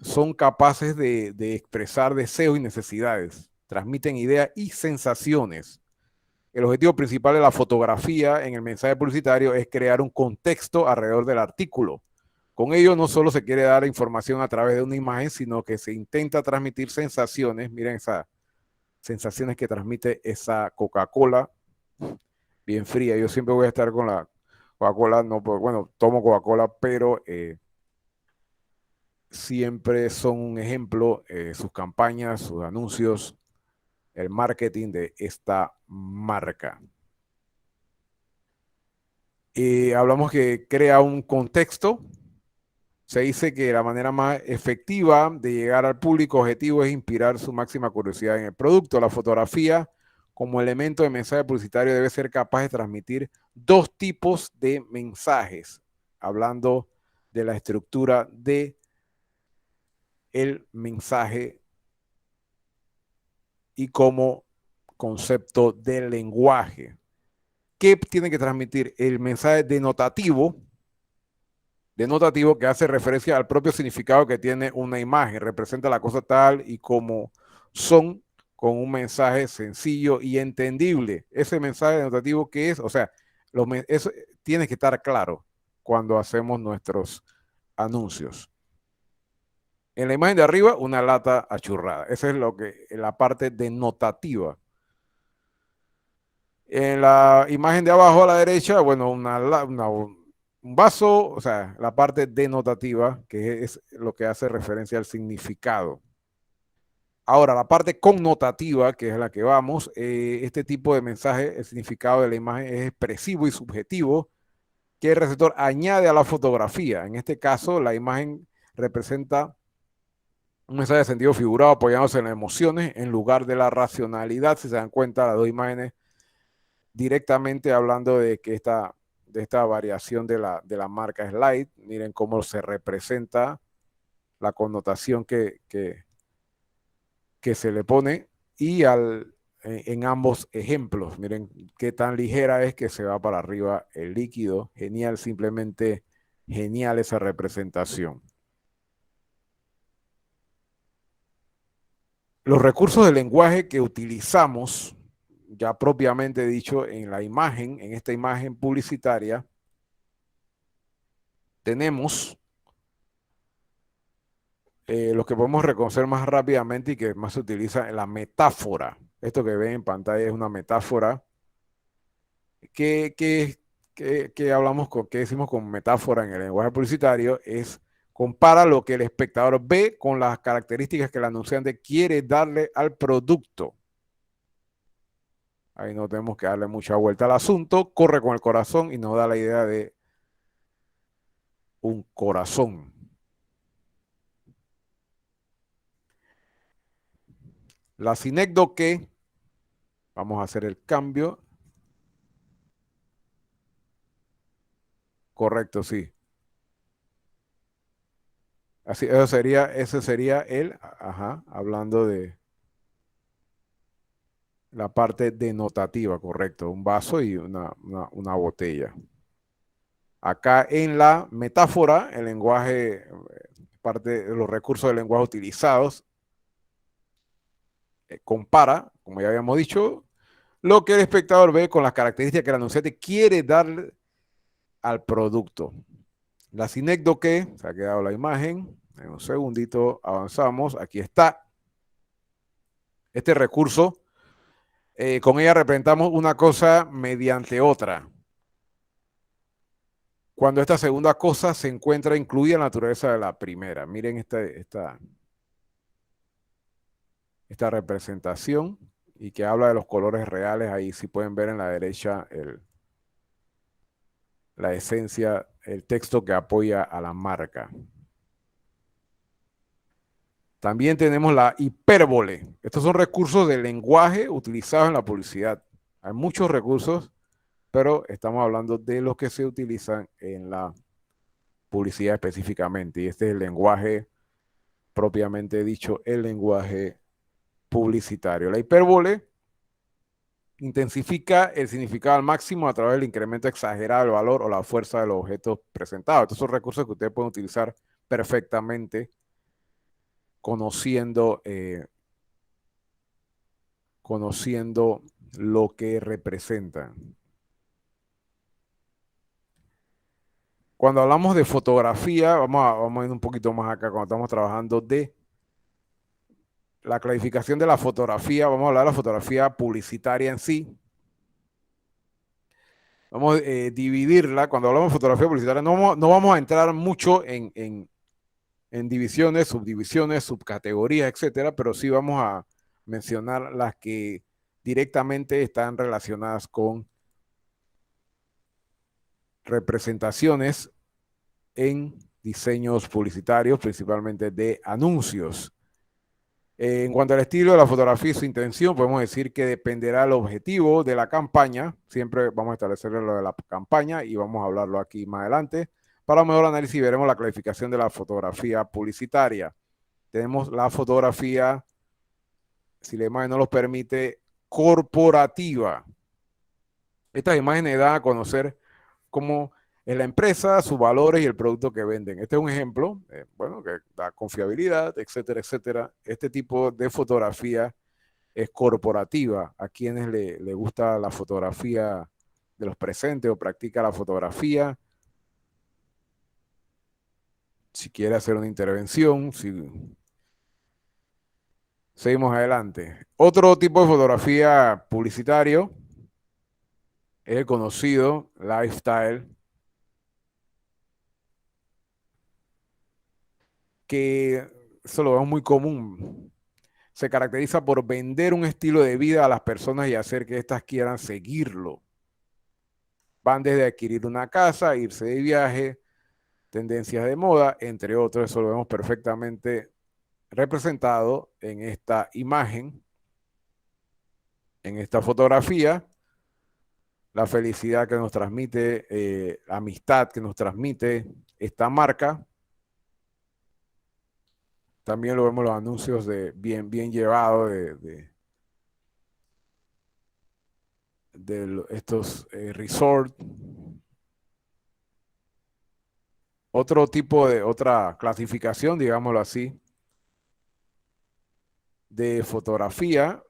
[SPEAKER 1] son capaces de expresar deseos y necesidades, transmiten ideas y sensaciones. El objetivo principal de la fotografía en el mensaje publicitario es crear un contexto alrededor del artículo. Con ello no solo se quiere dar información a través de una imagen, sino que se intenta transmitir sensaciones. Miren esas sensaciones que transmite esa Coca-Cola bien fría. Yo siempre voy a estar con la Coca-Cola, no, bueno, tomo Coca-Cola, pero siempre son un ejemplo sus campañas, sus anuncios, el marketing de esta marca. Hablamos que crea un contexto. Se dice que la manera más efectiva de llegar al público objetivo es inspirar su máxima curiosidad en el producto. La fotografía, como elemento de mensaje publicitario, debe ser capaz de transmitir dos tipos de mensajes, hablando de la estructura de el mensaje y como concepto del lenguaje. ¿Qué tiene que transmitir? El mensaje denotativo que hace referencia al propio significado que tiene una imagen, representa la cosa tal y como son, con un mensaje sencillo y entendible. Ese mensaje denotativo que es, o sea, eso tiene que estar claro cuando hacemos nuestros anuncios. En la imagen de arriba, una lata achurrada. Esa es la parte denotativa. En la imagen de abajo a la derecha, bueno, un vaso, o sea, la parte denotativa, que es lo que hace referencia al significado. Ahora, la parte connotativa, que es la que vamos, este tipo de mensaje, el significado de la imagen es expresivo y subjetivo, que el receptor añade a la fotografía. En este caso, la imagen representa un mensaje de sentido figurado apoyándose en las emociones en lugar de la racionalidad. Si se dan cuenta, las dos imágenes directamente hablando de que de esta variación de la marca Slide. Miren cómo se representa la connotación que se le pone y en ambos ejemplos. Miren qué tan ligera es que se va para arriba el líquido. Genial, simplemente genial esa representación. Los recursos del lenguaje que utilizamos, ya propiamente dicho, en la imagen, en esta imagen publicitaria, tenemos los que podemos reconocer más rápidamente y que más se utiliza en la metáfora. Esto que ven en pantalla es una metáfora que hablamos que decimos con metáfora en el lenguaje publicitario, es compara lo que el espectador ve con las características que el anunciante quiere darle al producto. Ahí no tenemos que darle mucha vuelta al asunto, corre con el corazón y nos da la idea de un corazón. La sinécdoque, vamos a hacer el cambio. Correcto, sí. Así, ese sería el, hablando de la parte denotativa, correcto, un vaso y una botella. Acá en la metáfora, el lenguaje, parte de los recursos del lenguaje utilizados, compara, como ya habíamos dicho, lo que el espectador ve con las características que el anunciante quiere darle al producto. La sinécdoque, se ha quedado la imagen, en un segundito avanzamos, aquí está. Este recurso, con ella representamos una cosa mediante otra. Cuando esta segunda cosa se encuentra incluida en la naturaleza de la primera. Miren esta representación. y que habla de los colores reales. Ahí sí pueden ver en la derecha la esencia, el texto que apoya a la marca. También tenemos la hipérbole. Estos son recursos de lenguaje utilizados en la publicidad. Hay muchos recursos, pero estamos hablando de los que se utilizan en la publicidad específicamente. Y este es el lenguaje propiamente dicho, el lenguaje publicitario. La hipérbole intensifica el significado al máximo a través del incremento exagerado del valor o la fuerza de los objetos presentados. Estos son recursos que ustedes pueden utilizar perfectamente conociendo lo que representan. Cuando hablamos de fotografía, vamos a ir un poquito más acá, cuando estamos trabajando de la clasificación de la fotografía, vamos a hablar de la fotografía publicitaria en sí. Vamos a dividirla. Cuando hablamos de fotografía publicitaria, no vamos a entrar mucho en divisiones, subdivisiones, subcategorías, etcétera, pero sí vamos a mencionar las que directamente están relacionadas con representaciones en diseños publicitarios, principalmente de anuncios. En cuanto al estilo de la fotografía y su intención, podemos decir que dependerá del objetivo de la campaña. Siempre vamos a establecer lo de la campaña y vamos a hablarlo aquí más adelante. Para un mejor análisis veremos la clasificación de la fotografía publicitaria. Tenemos la fotografía, si la imagen no lo permite, corporativa. Estas imágenes dan a conocer cómo es la empresa, sus valores y el producto que venden. Este es un ejemplo, bueno, que da confiabilidad, etcétera, etcétera. Este tipo de fotografía es corporativa. A quienes le gusta la fotografía de los presentes o practica la fotografía, si quiere hacer una intervención, si... Seguimos adelante. Otro tipo de fotografía publicitario es el conocido lifestyle, que eso lo vemos muy común. Se caracteriza por vender un estilo de vida a las personas y hacer que éstas quieran seguirlo. Van desde adquirir una casa, irse de viaje, tendencias de moda, entre otros. Eso lo vemos perfectamente representado en esta imagen, en esta fotografía. La felicidad que nos transmite, la amistad que nos transmite esta marca. También lo vemos en los anuncios de bien llevado de estos resorts. Otro tipo de, otra clasificación, digámoslo así, de fotografía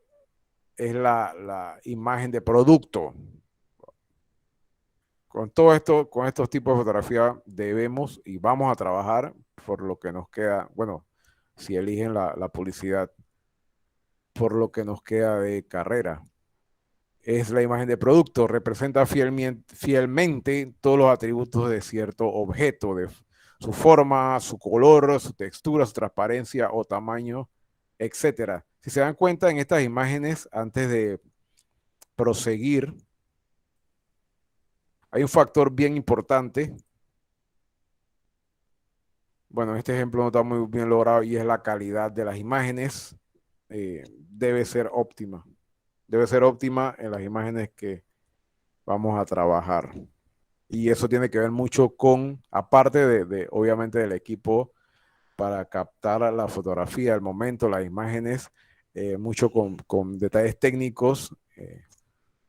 [SPEAKER 1] es la imagen de producto. Con todo esto, con estos tipos de fotografía debemos y vamos a trabajar por lo que nos queda, bueno, si eligen la publicidad, por lo que nos queda de carrera. Es la imagen de producto, representa fielmente todos los atributos de cierto objeto, de su forma, su color, su textura, su transparencia o tamaño, etcétera. Si se dan cuenta en estas imágenes, antes de proseguir, hay un factor bien importante. Bueno, este ejemplo no está muy bien logrado y es la calidad de las imágenes. Debe ser óptima. Debe ser óptima en las imágenes que vamos a trabajar. Y eso tiene que ver mucho con, aparte obviamente del equipo para captar la fotografía, el momento, las imágenes, mucho con detalles técnicos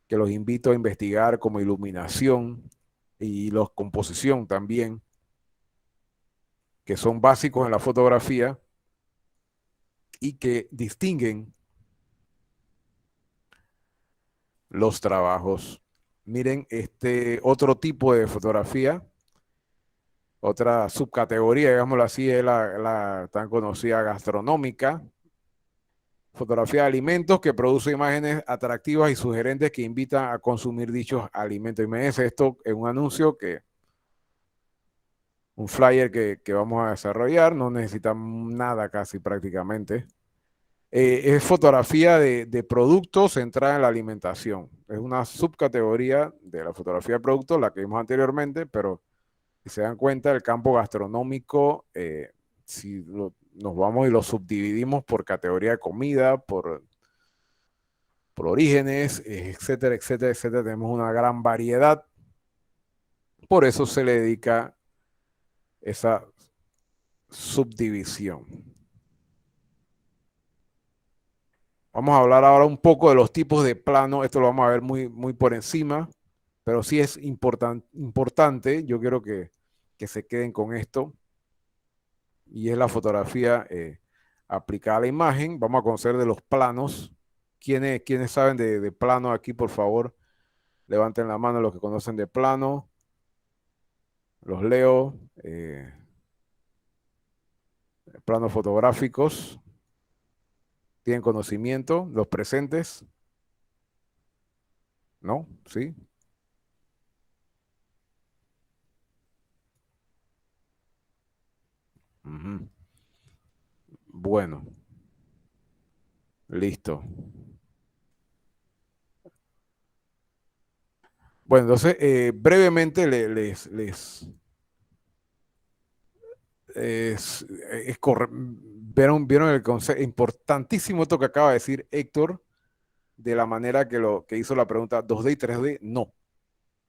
[SPEAKER 1] que los invito a investigar como iluminación y la composición también, que son básicos en la fotografía y que distinguen los trabajos. Miren, este otro tipo de fotografía, otra subcategoría, digámoslo así, es la tan conocida gastronómica. Fotografía de alimentos que produce imágenes atractivas y sugerentes que invitan a consumir dichos alimentos. Imagínense esto en un anuncio un flyer que vamos a desarrollar, no necesita nada casi prácticamente. Es fotografía de productos centrada en la alimentación. Es una subcategoría de la fotografía de productos, la que vimos anteriormente, pero si se dan cuenta, el campo gastronómico, si nos vamos y lo subdividimos por categoría de comida, por orígenes, etcétera, etcétera, etcétera, tenemos una gran variedad. Por eso se le dedica esa subdivisión. Vamos a hablar ahora un poco de los tipos de plano. Esto lo vamos a ver muy, muy por encima, pero sí es importante. Yo quiero que se queden con esto. Y es la fotografía aplicada a la imagen. Vamos a conocer de los planos. ¿Quiénes saben de plano aquí, por favor? Levanten la mano los que conocen de plano. Los leo. Planos fotográficos. ¿Tienen conocimiento? ¿Los presentes? ¿No? ¿Sí? Ujú. Bueno, listo. Bueno, entonces, brevemente vieron el concepto importantísimo esto que acaba de decir Héctor, de la manera que hizo la pregunta 2D y 3D, no.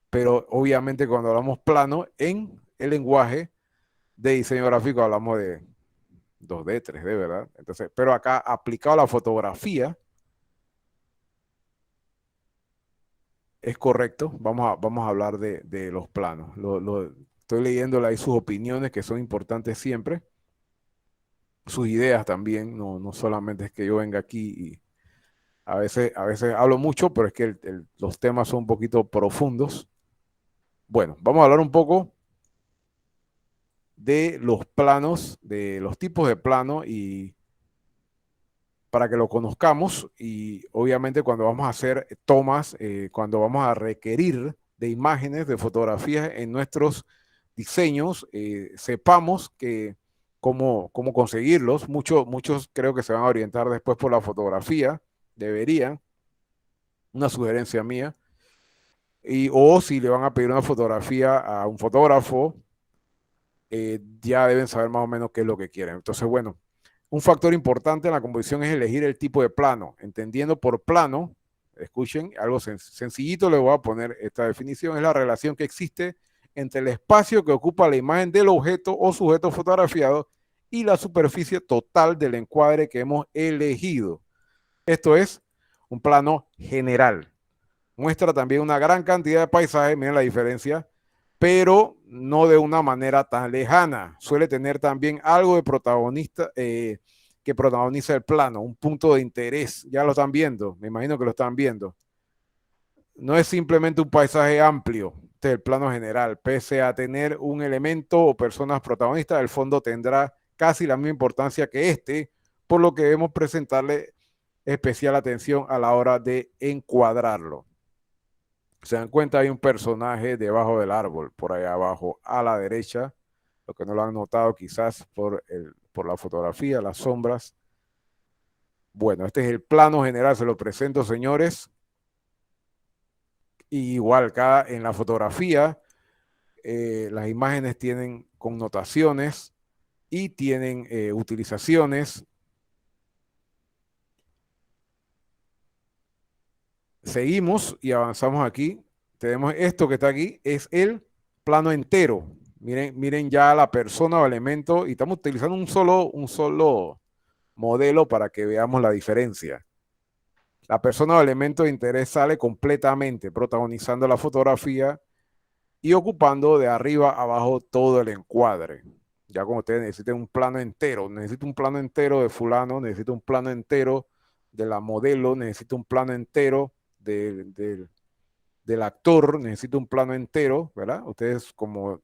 [SPEAKER 1] Pero obviamente cuando hablamos plano, en el lenguaje de diseño gráfico hablamos de 2D, 3D, ¿verdad? Entonces, pero acá aplicado a la fotografía, es correcto. Vamos a hablar de los planos. Estoy leyendo ahí sus opiniones, que son importantes siempre. Sus ideas también. No solamente es que yo venga aquí y a veces hablo mucho, pero es que los temas son un poquito profundos. Bueno, vamos a hablar un poco de los planos, de los tipos de plano y para que lo conozcamos y obviamente cuando vamos a hacer tomas, cuando vamos a requerir de imágenes, de fotografías en nuestros diseños, sepamos que cómo conseguirlos. Muchos creo que se van a orientar después por la fotografía, deberían, una sugerencia mía, o si le van a pedir una fotografía a un fotógrafo, ya deben saber más o menos qué es lo que quieren. Entonces, bueno, un factor importante en la composición es elegir el tipo de plano. Entendiendo por plano, escuchen, algo sencillito le voy a poner esta definición, es la relación que existe entre el espacio que ocupa la imagen del objeto o sujeto fotografiado y la superficie total del encuadre que hemos elegido. Esto es un plano general. Muestra también una gran cantidad de paisajes, miren la diferencia, pero no de una manera tan lejana. Suele tener también algo de protagonista que protagoniza el plano, un punto de interés. Ya lo están viendo, me imagino que lo están viendo. No es simplemente un paisaje amplio, este es el plano general. Pese a tener un elemento o personas protagonistas, el fondo tendrá casi la misma importancia que este, por lo que debemos presentarle especial atención a la hora de encuadrarlo. Se dan cuenta, hay un personaje debajo del árbol, por allá abajo a la derecha, lo que no lo han notado quizás por la fotografía, las sombras. Bueno, este es el plano general, se lo presento, señores. Y igual, en la fotografía, las imágenes tienen connotaciones y tienen utilizaciones. Seguimos y avanzamos aquí. Tenemos esto que está aquí, es el plano entero. Miren ya la persona o elemento y estamos utilizando un solo modelo para que veamos la diferencia. La persona o elemento de interés sale completamente protagonizando la fotografía y ocupando de arriba a abajo todo el encuadre. Ya como ustedes necesiten un plano entero, necesito un plano entero de fulano, necesito un plano entero de la modelo, necesito un plano entero del actor, necesito un plano entero, ¿verdad? Ustedes como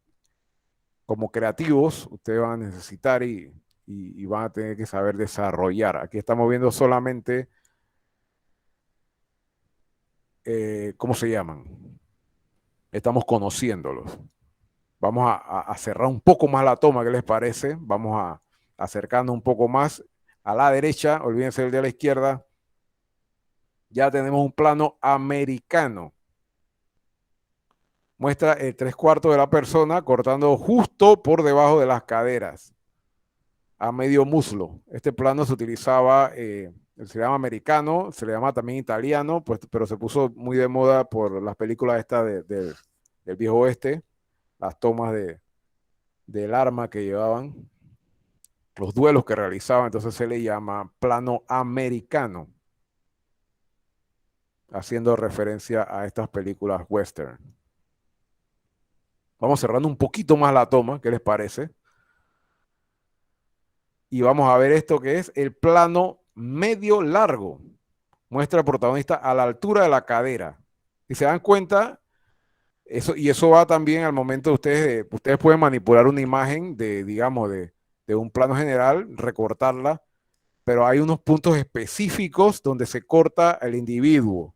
[SPEAKER 1] creativos, ustedes van a necesitar y van a tener que saber desarrollar. Aquí estamos viendo solamente, ¿cómo se llaman? Estamos conociéndolos. Vamos a cerrar un poco más la toma, ¿qué les parece? Vamos a acercarnos un poco más. A la derecha, olvídense del de la izquierda, ya tenemos un plano americano. Muestra el 3/4 de la persona cortando justo por debajo de las caderas, a medio muslo. Este plano se utilizaba, se llama americano, se le llama también italiano, pues, pero se puso muy de moda por las películas estas del viejo oeste, las tomas del arma que llevaban, los duelos que realizaban, entonces se le llama plano americano, haciendo referencia a estas películas western. Vamos cerrando un poquito más la toma, ¿qué les parece? Y vamos a ver esto que es el plano medio largo. Muestra al protagonista a la altura de la cadera. Si se dan cuenta, eso va también al momento de ustedes pueden manipular una imagen digamos, de un plano general, recortarla, pero hay unos puntos específicos donde se corta el individuo,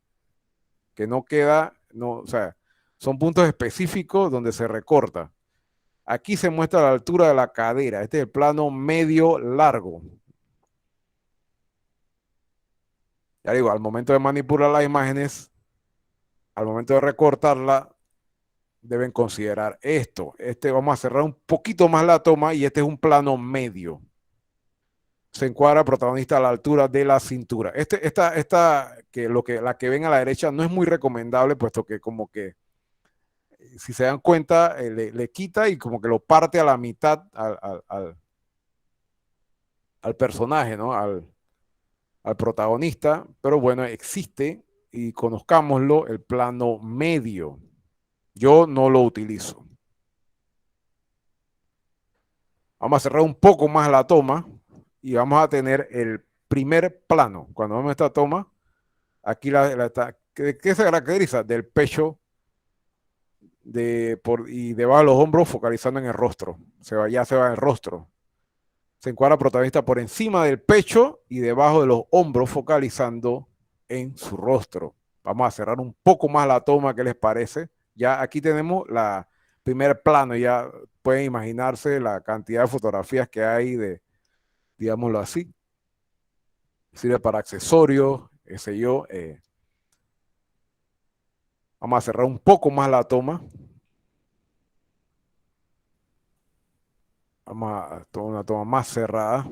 [SPEAKER 1] que no queda, no, o sea, son puntos específicos donde se recorta. Aquí se muestra la altura de la cadera. Este es el plano medio largo. Ya digo, al momento de manipular las imágenes, al momento de recortarla, deben considerar esto. Vamos a cerrar un poquito más la toma y este es un plano medio. Se encuadra el protagonista a la altura de la cintura. La que ven a la derecha no es muy recomendable, puesto que como que, si se dan cuenta, le quita y como que lo parte a la mitad al personaje, ¿no? Al protagonista, pero bueno, existe y conozcámoslo, el plano medio. Yo no lo utilizo. Vamos a cerrar un poco más la toma y vamos a tener el primer plano. Cuando vemos esta toma, aquí ¿qué se caracteriza? Del pecho y debajo de los hombros, focalizando en el rostro. Ya se va el rostro. Se encuadra el protagonista por encima del pecho y debajo de los hombros, focalizando en su rostro. Vamos a cerrar un poco más la toma, ¿qué les parece? Ya aquí tenemos la primer plano, ya pueden imaginarse la cantidad de fotografías que hay digámoslo así. Sirve para accesorios, qué sé yo. Vamos a cerrar un poco más la toma. Vamos a tomar una toma más cerrada.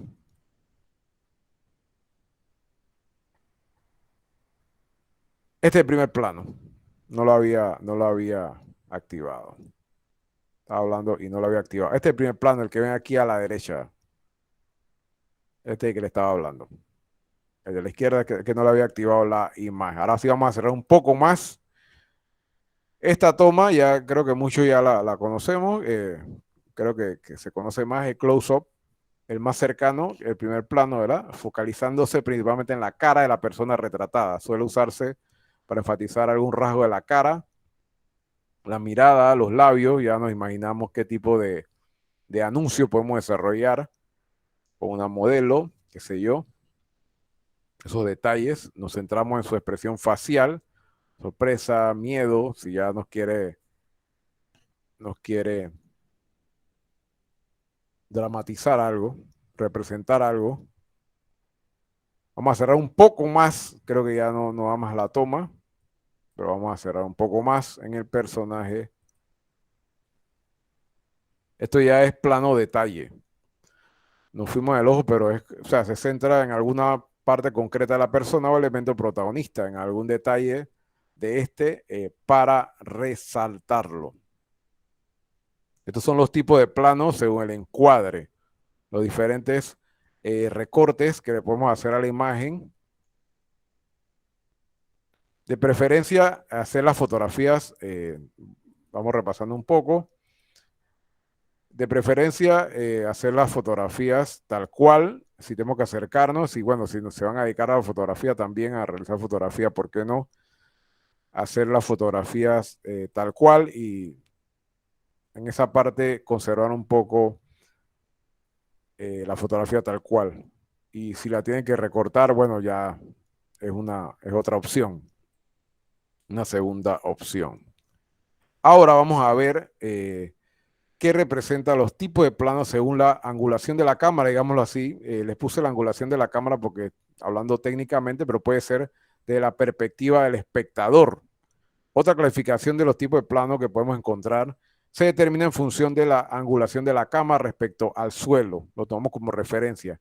[SPEAKER 1] Este es el primer plano. No lo había activado. Estaba hablando y no lo había activado. Este es el primer plano, el que ven aquí a la derecha. Este es el que le estaba hablando. El de la izquierda que no le había activado la imagen. Ahora sí vamos a cerrar un poco más. Esta toma ya creo que muchos ya la conocemos. Creo que se conoce más el close-up, el más cercano, el primer plano, ¿verdad? Focalizándose principalmente en la cara de la persona retratada. Suele usarse para enfatizar algún rasgo de la cara, la mirada, los labios. Ya nos imaginamos qué tipo de anuncio podemos desarrollar con una modelo, qué sé yo. Esos detalles, nos centramos en su expresión facial, sorpresa, miedo, si ya nos quiere dramatizar algo, representar algo. Vamos a cerrar un poco más, creo que ya no da más la toma, pero vamos a cerrar un poco más en el personaje. Esto ya es plano detalle. Nos fuimos del ojo, pero o sea, se centra en alguna parte concreta de la persona o elemento protagonista, en algún detalle de para resaltarlo. Estos son los tipos de planos según el encuadre, los diferentes recortes que le podemos hacer a la imagen. De preferencia, hacer las fotografías, vamos repasando un poco. De preferencia, hacer las fotografías tal cual, si tenemos que acercarnos, y bueno, si se van a dedicar a la fotografía también, a realizar fotografía, ¿por qué no? Hacer las fotografías tal cual y en esa parte conservar un poco la fotografía tal cual. Y si la tienen que recortar, bueno, ya es otra opción, una segunda opción. Ahora vamos a ver que representa los tipos de planos según la angulación de la cámara, digámoslo así. Les puse la angulación de la cámara porque hablando técnicamente, pero puede ser de la perspectiva del espectador. Otra clasificación de los tipos de planos que podemos encontrar se determina en función de la angulación de la cámara respecto al suelo. Lo tomamos como referencia.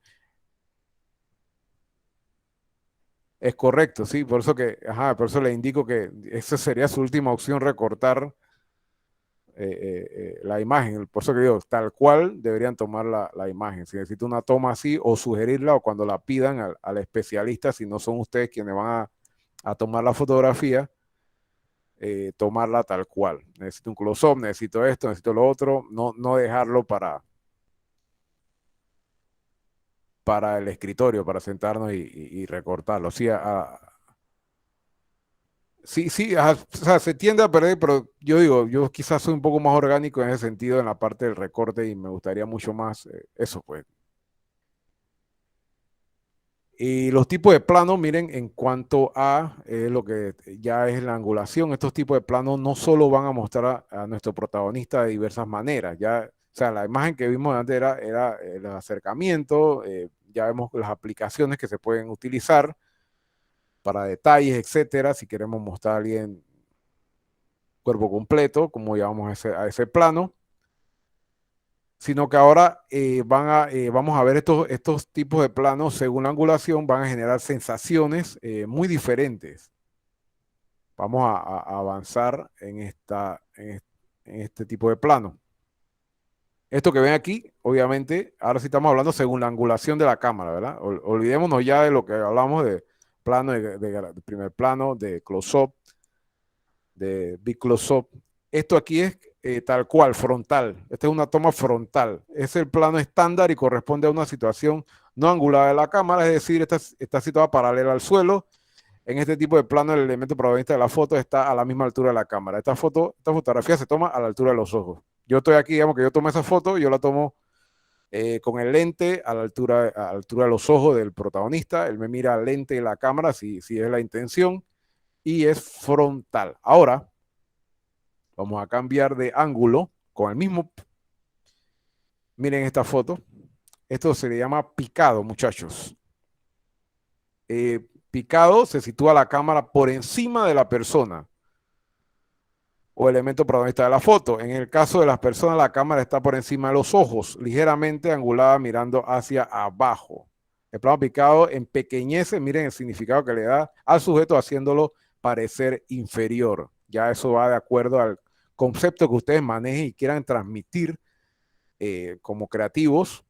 [SPEAKER 1] Es correcto, sí, por eso por eso le indico que esa sería su última opción, recortar la imagen. Por eso que digo, tal cual deberían tomar la imagen. Si necesita una toma así o sugerirla o cuando la pidan al especialista, si no son ustedes quienes van a tomar la fotografía, tomarla tal cual. Necesito un close-up, necesito esto, necesito lo otro, no dejarlo para el escritorio, para sentarnos y recortarlo. Sí, sí, o sea, se tiende a perder, pero yo digo, yo quizás soy un poco más orgánico en ese sentido, en la parte del recorte, y me gustaría mucho más eso, pues. Y los tipos de planos, miren, en cuanto a lo que ya es la angulación, estos tipos de planos no solo van a mostrar a nuestro protagonista de diversas maneras, ya, o sea, la imagen que vimos antes era el acercamiento, ya vemos las aplicaciones que se pueden utilizar para detalles, etcétera, si queremos mostrar a alguien cuerpo completo, como llevamos a ese plano, sino que ahora vamos a ver estos tipos de planos según la angulación, van a generar sensaciones muy diferentes. Vamos a avanzar en este tipo de plano. Esto que ven aquí, obviamente, ahora sí estamos hablando según la angulación de la cámara, ¿verdad? Olvidémonos ya de lo que hablamos de plano, de primer plano, de close-up, de big close-up. Esto aquí es tal cual, frontal. Esta es una toma frontal. Es el plano estándar y corresponde a una situación no angulada de la cámara, es decir, está situada paralela al suelo. En este tipo de plano, el elemento protagonista de la foto está a la misma altura de la cámara. Esta fotografía se toma a la altura de los ojos. Yo estoy aquí, digamos que yo tomo esa foto, yo la tomo con el lente a la altura de los ojos del protagonista. Él me mira al lente de la cámara, si es la intención, y es frontal. Ahora, vamos a cambiar de ángulo con el mismo. Miren esta foto. Esto se le llama picado, muchachos. Picado se sitúa la cámara por encima de la persona o elemento protagonista de la foto. En el caso de las personas, la cámara está por encima de los ojos, ligeramente angulada mirando hacia abajo. El plano picado empequeñece, miren el significado que le da al sujeto haciéndolo parecer inferior. Ya eso va de acuerdo al concepto que ustedes manejen y quieran transmitir como creativos.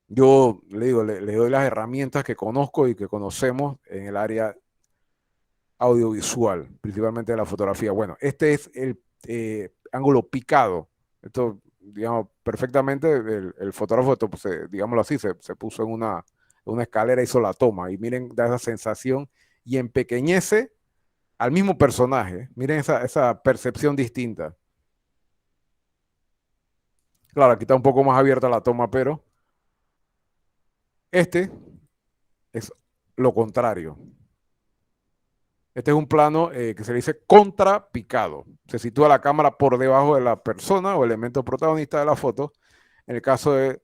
[SPEAKER 1] Yo le digo, le doy las herramientas que conozco y que conocemos en el área audiovisual, principalmente de la fotografía. Bueno, este es el ángulo picado. Esto, digamos, perfectamente el fotógrafo, digámoslo así, se puso en una escalera, hizo la toma y miren, da esa sensación y empequeñece al mismo personaje. Miren esa percepción distinta. Claro, aquí está un poco más abierta la toma, pero este es lo contrario. Este es un plano que se le dice contrapicado. Se sitúa la cámara por debajo de la persona o elemento protagonista de la foto. En el caso de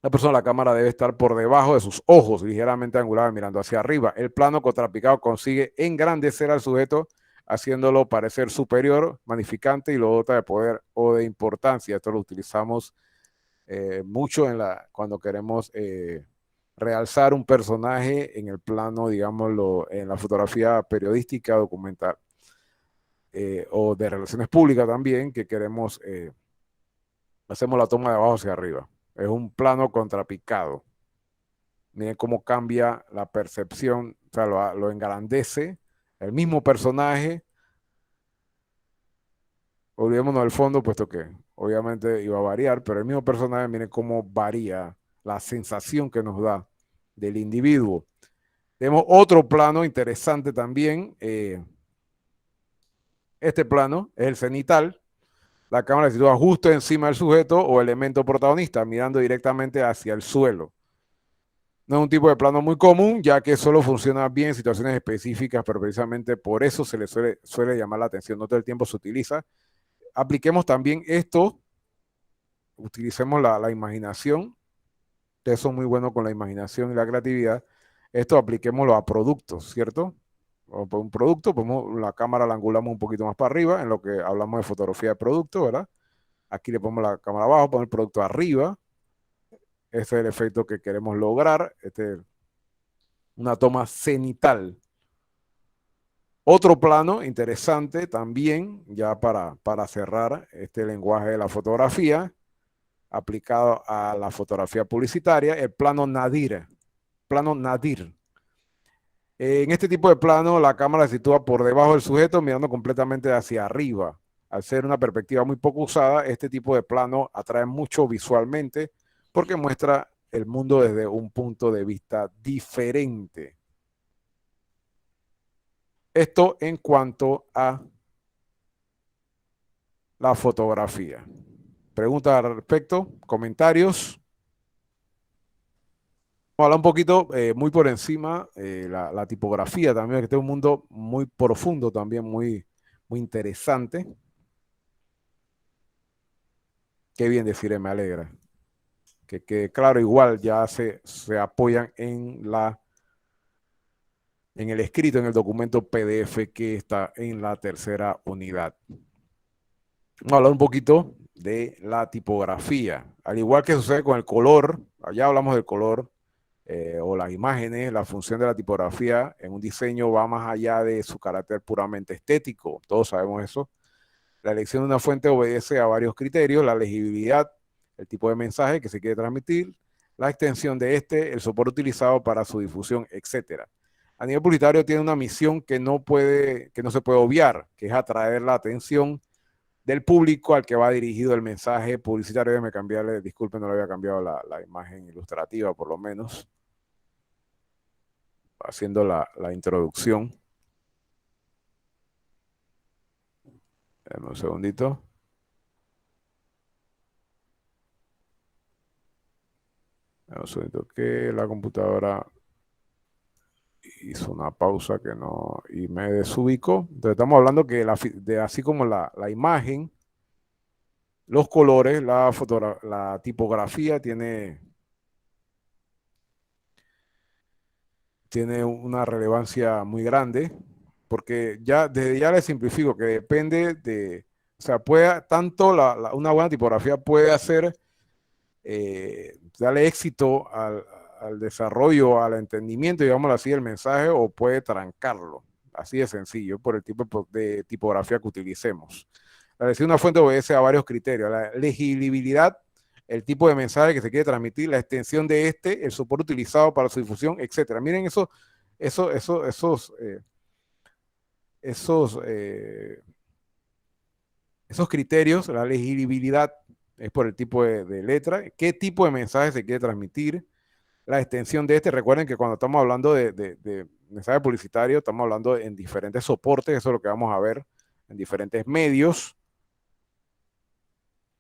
[SPEAKER 1] la persona, la cámara debe estar por debajo de sus ojos, ligeramente angulada, mirando hacia arriba. El plano contrapicado consigue engrandecer al sujeto, haciéndolo parecer superior, magnificante y lo dota de poder o de importancia. Esto lo utilizamos mucho cuando queremos realzar un personaje en el plano, digámoslo, en la fotografía periodística, documental o de relaciones públicas también, que queremos, hacemos la toma de abajo hacia arriba. Es un plano contrapicado. Miren cómo cambia la percepción, o sea, lo engrandece. El mismo personaje, olvidémonos del fondo, puesto que obviamente iba a variar, pero el mismo personaje, miren cómo varía la sensación que nos da del individuo. Tenemos otro plano interesante también. Este plano es el cenital. La cámara se sitúa justo encima del sujeto o elemento protagonista, mirando directamente hacia el suelo. No es un tipo de plano muy común, ya que solo funciona bien en situaciones específicas, pero precisamente por eso se le suele llamar la atención. No todo el tiempo se utiliza. Apliquemos también esto, utilicemos la imaginación. Ustedes son muy buenos con la imaginación y la creatividad. Esto apliquémoslo a productos, ¿cierto? O por un producto, la cámara la angulamos un poquito más para arriba, en lo que hablamos de fotografía de producto, ¿verdad? Aquí le ponemos la cámara abajo, ponemos el producto arriba. Este es el efecto que queremos lograr. Una toma cenital. Otro plano interesante también, ya para cerrar este lenguaje de la fotografía, aplicado a la fotografía publicitaria, el plano nadir. Plano nadir. En este tipo de plano, la cámara se sitúa por debajo del sujeto, mirando completamente hacia arriba. Al ser una perspectiva muy poco usada, este tipo de plano atrae mucho visualmente porque muestra el mundo desde un punto de vista diferente. Esto en cuanto a la fotografía. ¿Preguntas al respecto? ¿Comentarios? Vamos a hablar un poquito, muy por encima, la tipografía también, que este es un mundo muy profundo también, muy interesante. Qué bien decir, me alegra. Que claro, igual ya se apoyan en el escrito, en el documento PDF que está en la tercera unidad. Vamos a hablar un poquito de la tipografía. Al igual que sucede con el color, allá hablamos del color o las imágenes, la función de la tipografía en un diseño va más allá de su carácter puramente estético. Todos sabemos eso. La elección de una fuente obedece a varios criterios: la legibilidad, el tipo de mensaje que se quiere transmitir, la extensión de este, el soporte utilizado para su difusión, etc. A nivel publicitario tiene una misión que no se puede obviar, que es atraer la atención del público al que va dirigido el mensaje publicitario. Déjame cambiarle, disculpen, no le había cambiado la imagen ilustrativa por lo menos, haciendo la introducción. Dame un segundito. Dame un segundito que la computadora hizo una pausa que no, y me desubicó. Entonces estamos hablando que así como la imagen, los colores, la tipografía tiene una relevancia muy grande, porque desde ya le simplifico que depende de, o sea, tanto una buena tipografía puede hacer, darle éxito al desarrollo, al entendimiento, digámoslo así, del mensaje, o puede trancarlo. Así de sencillo, por el tipo de tipografía que utilicemos. La elección de una fuente obedece a varios criterios: la legibilidad, el tipo de mensaje que se quiere transmitir, la extensión de este, el soporte utilizado para su difusión, etc. Miren esos criterios. La legibilidad es por el tipo de letra, qué tipo de mensaje se quiere transmitir, la extensión de este. Recuerden que cuando estamos hablando de mensaje publicitario, estamos hablando en diferentes soportes, eso es lo que vamos a ver, en diferentes medios.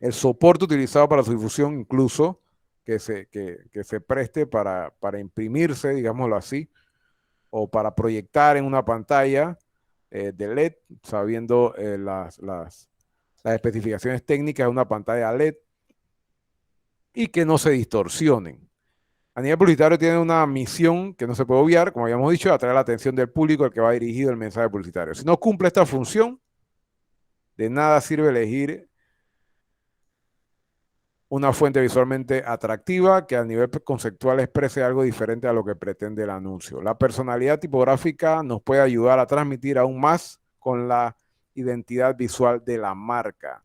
[SPEAKER 1] El soporte utilizado para su difusión, incluso que se preste para imprimirse, digámoslo así, o para proyectar en una pantalla de LED, sabiendo las especificaciones técnicas de una pantalla LED, y que no se distorsionen. A nivel publicitario tiene una misión que no se puede obviar, como habíamos dicho: atraer la atención del público al que va dirigido el mensaje publicitario. Si no cumple esta función, de nada sirve elegir una fuente visualmente atractiva que a nivel conceptual exprese algo diferente a lo que pretende el anuncio. La personalidad tipográfica nos puede ayudar a transmitir aún más con la identidad visual de la marca.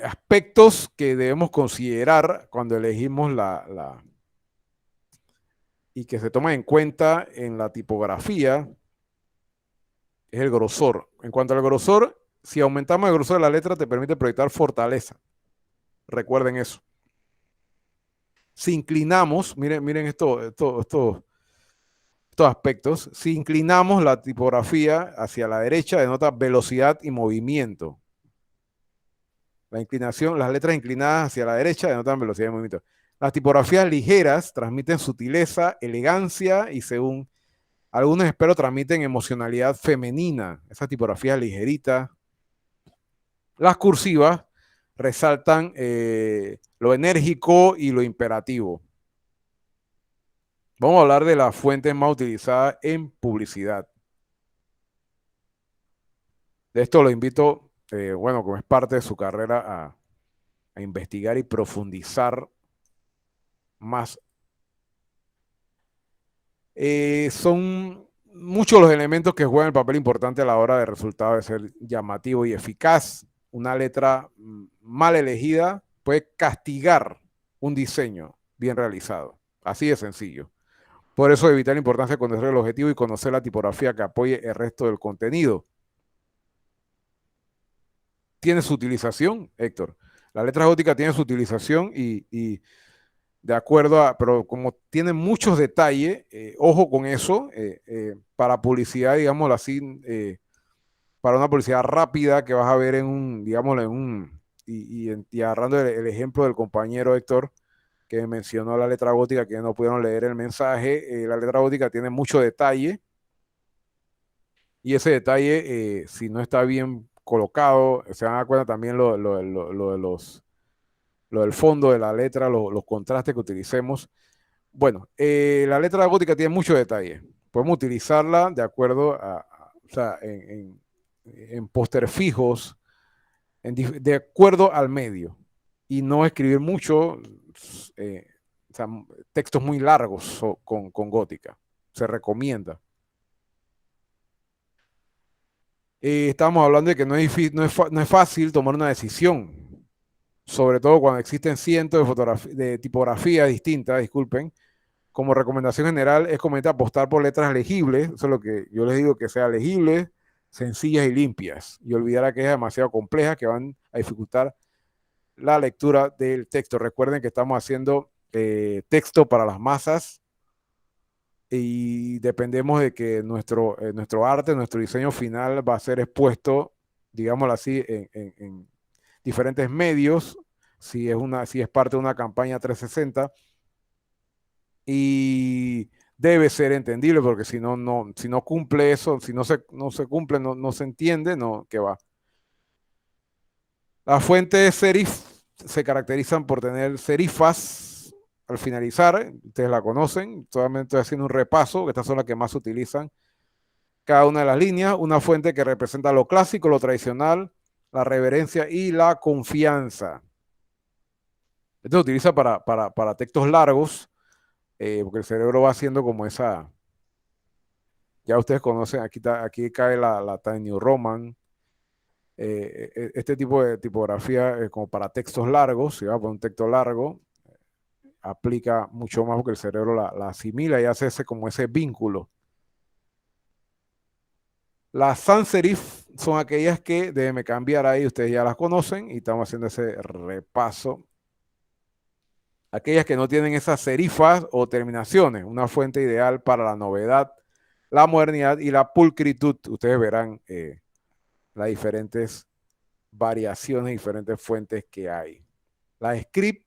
[SPEAKER 1] Aspectos que debemos considerar cuando elegimos y que se toman en cuenta en la tipografía es el grosor. En cuanto al grosor, si aumentamos el grosor de la letra, te permite proyectar fortaleza. Recuerden eso. Si inclinamos, miren estos aspectos, si inclinamos la tipografía hacia la derecha, denota velocidad y movimiento. La inclinación, las letras inclinadas hacia la derecha denotan velocidad y movimiento. Las tipografías ligeras transmiten sutileza, elegancia, y según Algunos espero transmiten emocionalidad femenina, esa tipografía ligerita. Las cursivas resaltan lo enérgico y lo imperativo. Vamos a hablar de las fuentes más utilizadas en publicidad. De esto lo invito, bueno, como es parte de su carrera, a investigar y profundizar más. Son muchos los elementos que juegan el papel importante a la hora de resultado de ser llamativo y eficaz. Una letra mal elegida puede castigar un diseño bien realizado. Así de sencillo. Por eso es vital importancia de conocer el objetivo y conocer la tipografía que apoye el resto del contenido. Tiene su utilización, Héctor. La letra gótica tiene su utilización y de acuerdo a, pero como tiene muchos detalles, ojo con eso, para publicidad, digámoslo así, para una publicidad rápida que vas a ver en un, digámoslo, y agarrando el ejemplo del compañero Héctor, que mencionó la letra gótica, que no pudieron leer el mensaje, la letra gótica tiene mucho detalle, y ese detalle, si no está bien colocado, se van a dar cuenta también lo del fondo de la letra, los contrastes que utilicemos. Bueno, la letra gótica tiene mucho detalle. Podemos utilizarla de acuerdo o sea, en póster fijos, de acuerdo al medio. Y no escribir mucho, o sea, textos muy largos con gótica. Se recomienda. Estamos hablando de que no es fácil tomar una decisión, sobre todo cuando existen cientos de tipografías distintas, disculpen. Como recomendación general es conveniente apostar por letras legibles, eso es lo que yo les digo, que sean legibles, sencillas y limpias, y olvidar aquellas demasiado complejas que van a dificultar la lectura del texto. Recuerden que estamos haciendo texto para las masas y dependemos de que nuestro arte, nuestro diseño final va a ser expuesto, digámoslo así, en diferentes medios, si es parte de una campaña 360, y debe ser entendible, porque si no cumple eso, si no se cumple, no se entiende, no, ¿qué va? Las fuentes serif se caracterizan por tener serifas al finalizar, ustedes la conocen, solamente estoy haciendo un repaso, que estas son las que más se utilizan. Cada una de las líneas, una fuente que representa lo clásico, lo tradicional, la reverencia y la confianza. Esto se utiliza para textos largos, porque el cerebro va haciendo como esa, ya ustedes conocen, aquí cae la Time New Roman, este tipo de tipografía como para textos largos, si va a poner un texto largo, aplica mucho más porque el cerebro la asimila y hace como ese vínculo. Las sans serif son aquellas que déjenme cambiar ahí, ustedes ya las conocen y estamos haciendo ese repaso. Aquellas que no tienen esas serifas o terminaciones, una fuente ideal para la novedad, la modernidad y la pulcritud. Ustedes verán las diferentes variaciones, diferentes fuentes que hay. La script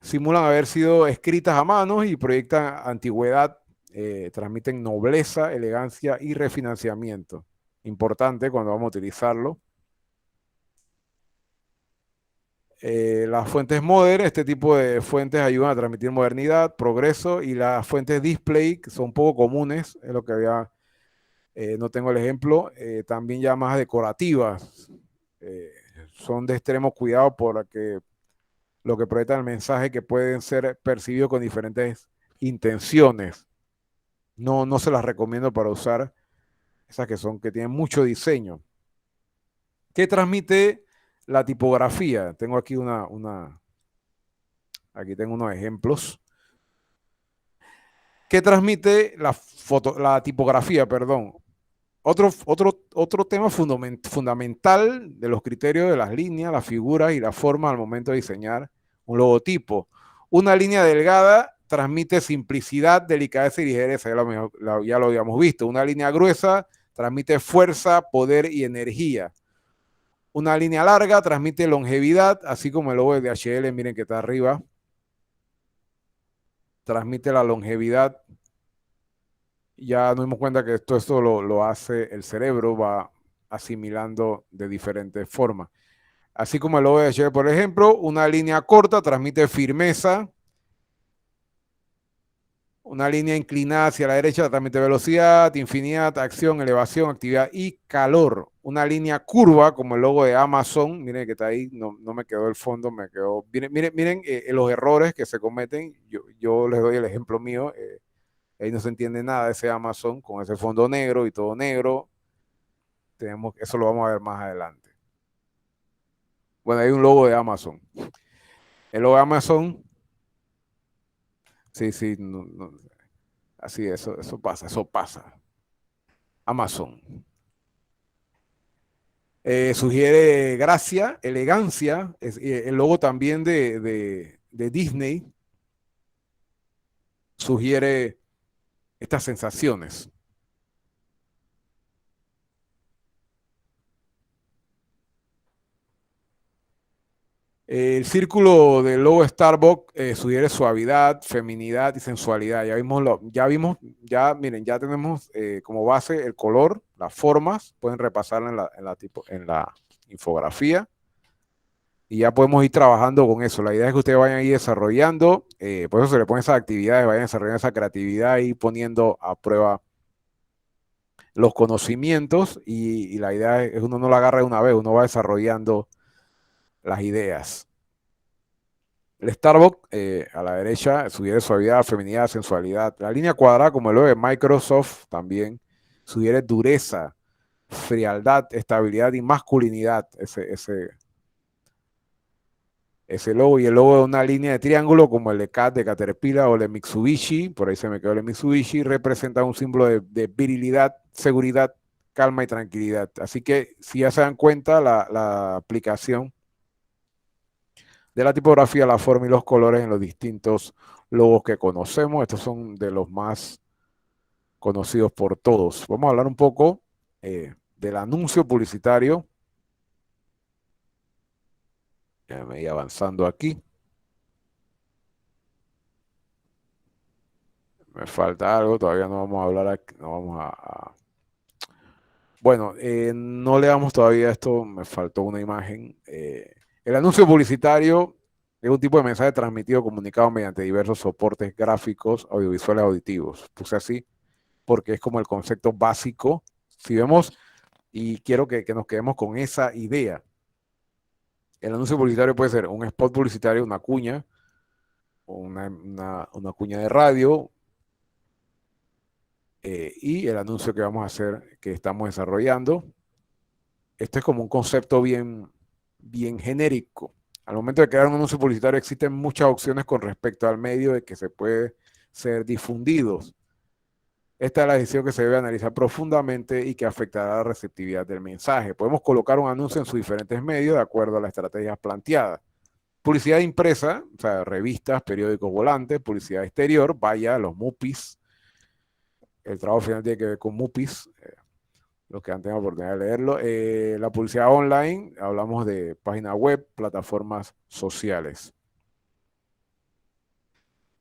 [SPEAKER 1] simulan haber sido escritas a mano y proyectan antigüedad, transmiten nobleza, elegancia y refinanciamiento. Importante cuando vamos a utilizarlo. Las fuentes modern, este tipo de fuentes ayudan a transmitir modernidad, progreso, y las fuentes display, que son poco comunes, es lo que había, no tengo el ejemplo, también ya más decorativas, son de extremo cuidado por lo que proyectan el mensaje, que pueden ser percibidos con diferentes intenciones. No se las recomiendo para usar esas que tienen mucho diseño. ¿Qué transmite la tipografía? Tengo aquí aquí tengo unos ejemplos. ¿Qué transmite la tipografía, perdón? Otro tema fundamental de los criterios de las líneas, las figuras y la forma al momento de diseñar un logotipo. Una línea delgada transmite simplicidad, delicadeza y ligereza, ya lo habíamos visto. Una línea gruesa transmite fuerza, poder y energía. Una línea larga transmite longevidad, así como el logo de DHL, miren que está arriba. transmite la longevidad. Ya nos dimos cuenta que todo esto lo hace el cerebro, va asimilando de diferentes formas. Así como el logo de Shell, por ejemplo, una línea corta transmite firmeza, una línea inclinada hacia la derecha transmite velocidad, infinidad, acción, elevación, actividad y calor. Una línea curva, como el logo de Amazon, miren que está ahí, no me quedó el fondo, me quedó. Miren los errores que se cometen. Yo les doy el ejemplo mío. Ahí no se entiende nada de ese Amazon con ese fondo negro y todo negro. Eso lo vamos a ver más adelante. Bueno, hay un logo de Amazon. El logo de Amazon, sí, así, eso pasa. Amazon. Sugiere gracia, elegancia. El logo también de Disney sugiere estas sensaciones. El círculo del logo Starbucks sugiere suavidad, feminidad y sensualidad. Miren, ya tenemos como base el color, las formas, pueden repasarla en la infografía y ya podemos ir trabajando con eso. La idea es que ustedes vayan a ir desarrollando, por eso se le ponen esas actividades, vayan desarrollando esa creatividad y poniendo a prueba los conocimientos y la idea es uno no la agarra de una vez, uno va desarrollando las ideas. El Starbucks a la derecha sugiere suavidad, feminidad, sensualidad. La línea cuadrada, como lo de Microsoft, también sugiere dureza, frialdad, estabilidad y masculinidad. Ese logo. Y el logo de una línea de triángulo, como el de Cat, de Caterpillar o el de Mitsubishi, por ahí se me quedó el de Mitsubishi, representa un símbolo de virilidad, seguridad, calma y tranquilidad. Así que si ya se dan cuenta, la aplicación de la tipografía, la forma y los colores en los distintos logos que conocemos. Estos son de los más conocidos por todos. Vamos a hablar un poco del anuncio publicitario. Ya me voy avanzando aquí. Me falta algo, todavía no vamos a hablar aquí, no vamos Bueno, no leamos todavía esto, me faltó una imagen. El anuncio publicitario es un tipo de mensaje transmitido, comunicado mediante diversos soportes gráficos, audiovisuales, auditivos. Puse así porque es como el concepto básico. Si vemos, y quiero que nos quedemos con esa idea. El anuncio publicitario puede ser un spot publicitario, una cuña, una cuña de radio, y el anuncio que vamos a hacer, que estamos desarrollando. Este es como un concepto bien genérico. Al momento de crear un anuncio publicitario existen muchas opciones con respecto al medio de que se puede ser difundidos. Esta es la decisión que se debe analizar profundamente y que afectará la receptividad del mensaje. Podemos colocar un anuncio en sus diferentes medios de acuerdo a las estrategias planteadas. Publicidad impresa, o sea, revistas, periódicos, volantes, publicidad exterior, vaya, los MUPIs. El trabajo final tiene que ver con MUPIs, los que han tenido la oportunidad de leerlo. La publicidad online, hablamos de página web, plataformas sociales.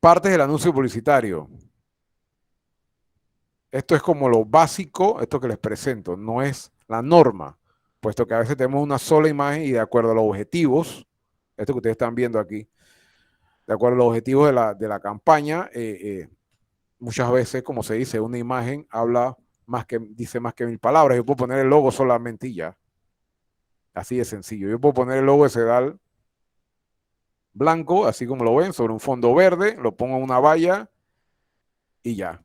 [SPEAKER 1] Partes del anuncio publicitario. Esto es como lo básico, esto que les presento, no es la norma, puesto que a veces tenemos una sola imagen y de acuerdo a los objetivos, esto que ustedes están viendo aquí, de acuerdo a los objetivos de la campaña, muchas veces, como se dice, una imagen dice más que 1000 palabras. Yo puedo poner el logo solamente y ya. Así de sencillo. Yo puedo poner el logo de Sedal blanco, así como lo ven, sobre un fondo verde, lo pongo en una valla y ya.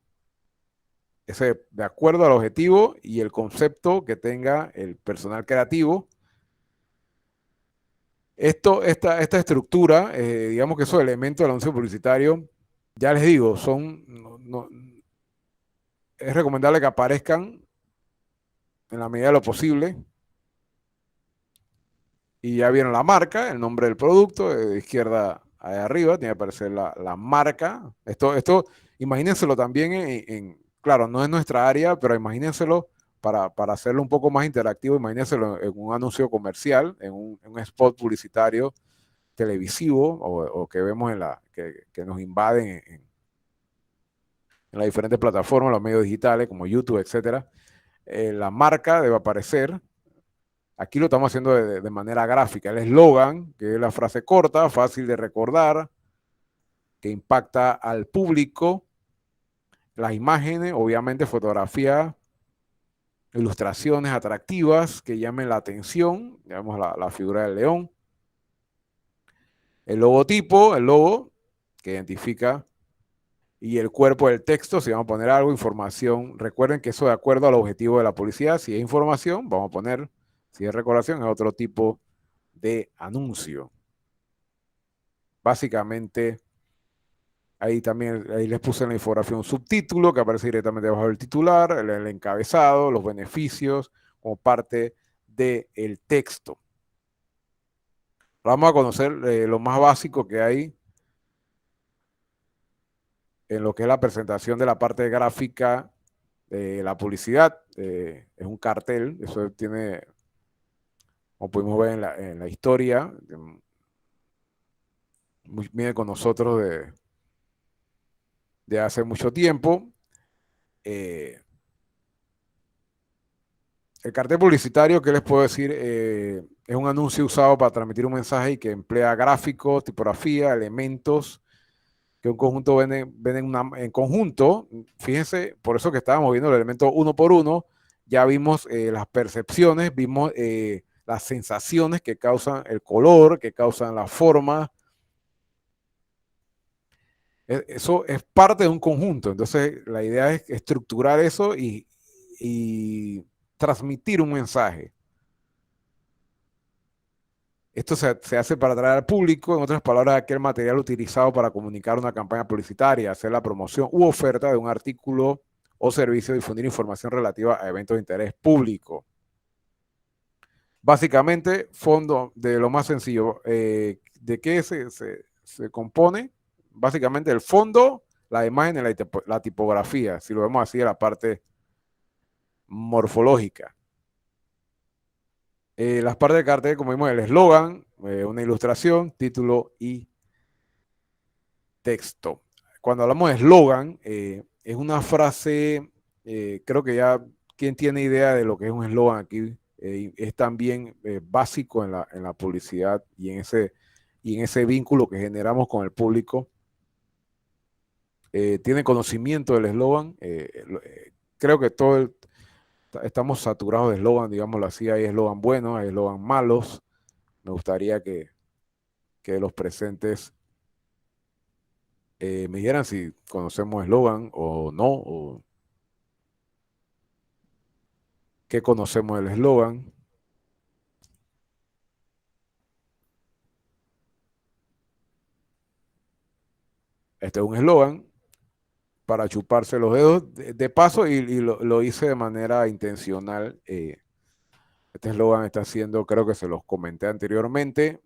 [SPEAKER 1] Ese, de acuerdo al objetivo y el concepto que tenga el personal creativo. Esta estructura, digamos que esos elementos del anuncio publicitario, ya les digo, es recomendable que aparezcan en la medida de lo posible. Y ya vieron la marca, el nombre del producto, de izquierda a arriba, tiene que aparecer la marca. Esto imagínenselo también claro, no es nuestra área, pero imagínenselo para hacerlo un poco más interactivo, imagínenselo en un anuncio comercial, en un spot publicitario televisivo o que vemos que nos invaden en las diferentes plataformas, los medios digitales como YouTube, etcétera. La marca debe aparecer. Aquí lo estamos haciendo de manera gráfica. El eslogan, que es la frase corta, fácil de recordar, que impacta al público. Las imágenes, obviamente fotografía, ilustraciones atractivas que llamen la atención, digamos la figura del león. El logotipo, el logo, que identifica, y el cuerpo del texto, si vamos a poner algo, información. Recuerden que eso de acuerdo al objetivo de la publicidad, si es información, vamos a poner, si es recordación, es otro tipo de anuncio. Básicamente, ahí también ahí les puse en la infografía un subtítulo que aparece directamente debajo del titular, el encabezado, los beneficios como parte del texto. Vamos a conocer lo más básico que hay en lo que es la presentación de la parte gráfica de la publicidad. Es un cartel, eso tiene, como pudimos ver en la historia, viene con nosotros de hace mucho tiempo. El cartel publicitario, ¿qué les puedo decir? Es un anuncio usado para transmitir un mensaje y que emplea gráficos, tipografía, elementos que un conjunto venden en conjunto. Fíjense, por eso que estábamos viendo el elemento uno por uno, ya vimos las percepciones, vimos las sensaciones que causan el color, que causan la forma. Eso es parte de un conjunto. Entonces, la idea es estructurar eso y transmitir un mensaje. Esto se hace para atraer al público, en otras palabras, aquel material utilizado para comunicar una campaña publicitaria, hacer la promoción u oferta de un artículo o servicio, difundir información relativa a eventos de interés público. Básicamente, fondo de lo más sencillo. ¿De qué se compone? Básicamente el fondo, la imagen y la tipografía, si lo vemos así, la parte morfológica. Las partes del cartel, como vimos, el eslogan, una ilustración, título y texto. Cuando hablamos de eslogan, es una frase, creo que ya quien tiene idea de lo que es un eslogan aquí, es también básico en la publicidad y en ese vínculo que generamos con el público. Tiene conocimiento del eslogan. Creo que estamos saturados de eslogan, digámoslo así. Hay eslogan buenos, hay eslogan malos. Me gustaría que los presentes me dijeran si conocemos eslogan o no, o qué conocemos del eslogan. Este es un eslogan para chuparse los dedos de paso y lo hice de manera intencional. Este eslogan está haciendo, creo que se los comenté anteriormente,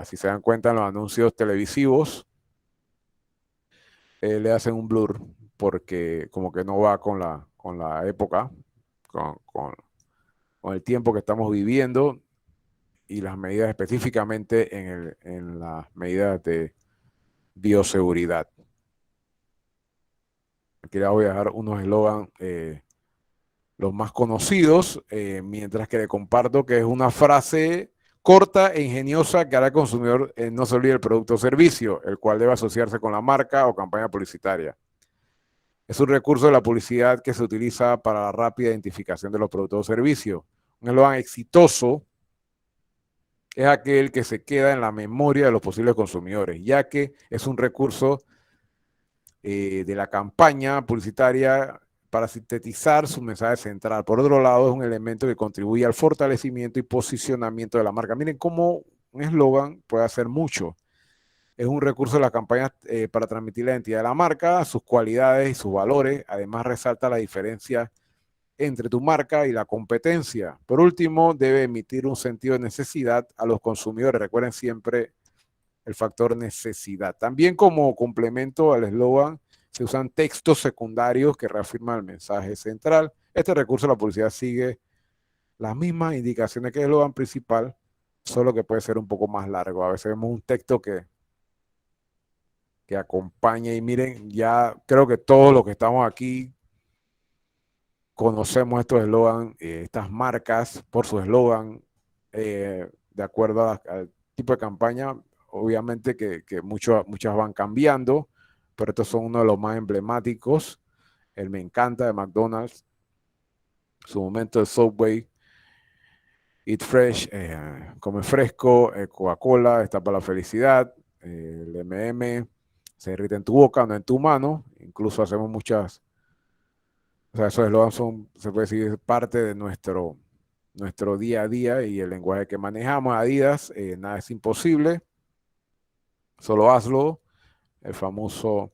[SPEAKER 1] si se dan cuenta en los anuncios televisivos, le hacen un blur porque como que no va con la época, con, con, con el tiempo que estamos viviendo y las medidas específicamente en las medidas de bioseguridad. Aquí les voy a dejar unos eslogan, los más conocidos, mientras que le comparto que es una frase corta e ingeniosa que hará al consumidor no se olvide el producto o servicio, el cual debe asociarse con la marca o campaña publicitaria. Es un recurso de la publicidad que se utiliza para la rápida identificación de los productos o servicios. Un eslogan exitoso es aquel que se queda en la memoria de los posibles consumidores, ya que es un recurso de la campaña publicitaria para sintetizar su mensaje central. Por otro lado, es un elemento que contribuye al fortalecimiento y posicionamiento de la marca. Miren cómo un eslogan puede hacer mucho. Es un recurso de la campaña para transmitir la identidad de la marca, sus cualidades y sus valores. Además, resalta la diferencia entre tu marca y la competencia. Por último, debe emitir un sentido de necesidad a los consumidores. Recuerden siempre el factor necesidad. También como complemento al eslogan se usan textos secundarios que reafirman el mensaje central. Este recurso de la publicidad sigue las mismas indicaciones que el eslogan principal, solo que puede ser un poco más largo. A veces vemos un texto que que acompaña. Y miren, ya creo que todos los que estamos aquí conocemos estos eslogan, estas marcas por su eslogan, de acuerdo al tipo de campaña. Obviamente que muchas van cambiando, pero estos son uno de los más emblemáticos. El Me Encanta de McDonald's, su momento de Subway, Eat Fresh, Come Fresco, Coca-Cola, está para la felicidad, el M&M, se derrite en tu boca, no en tu mano. Incluso hacemos muchas, o sea, esos eslogans son, se puede decir, parte de nuestro día a día y el lenguaje que manejamos. Adidas, nada es imposible, solo hazlo. El famoso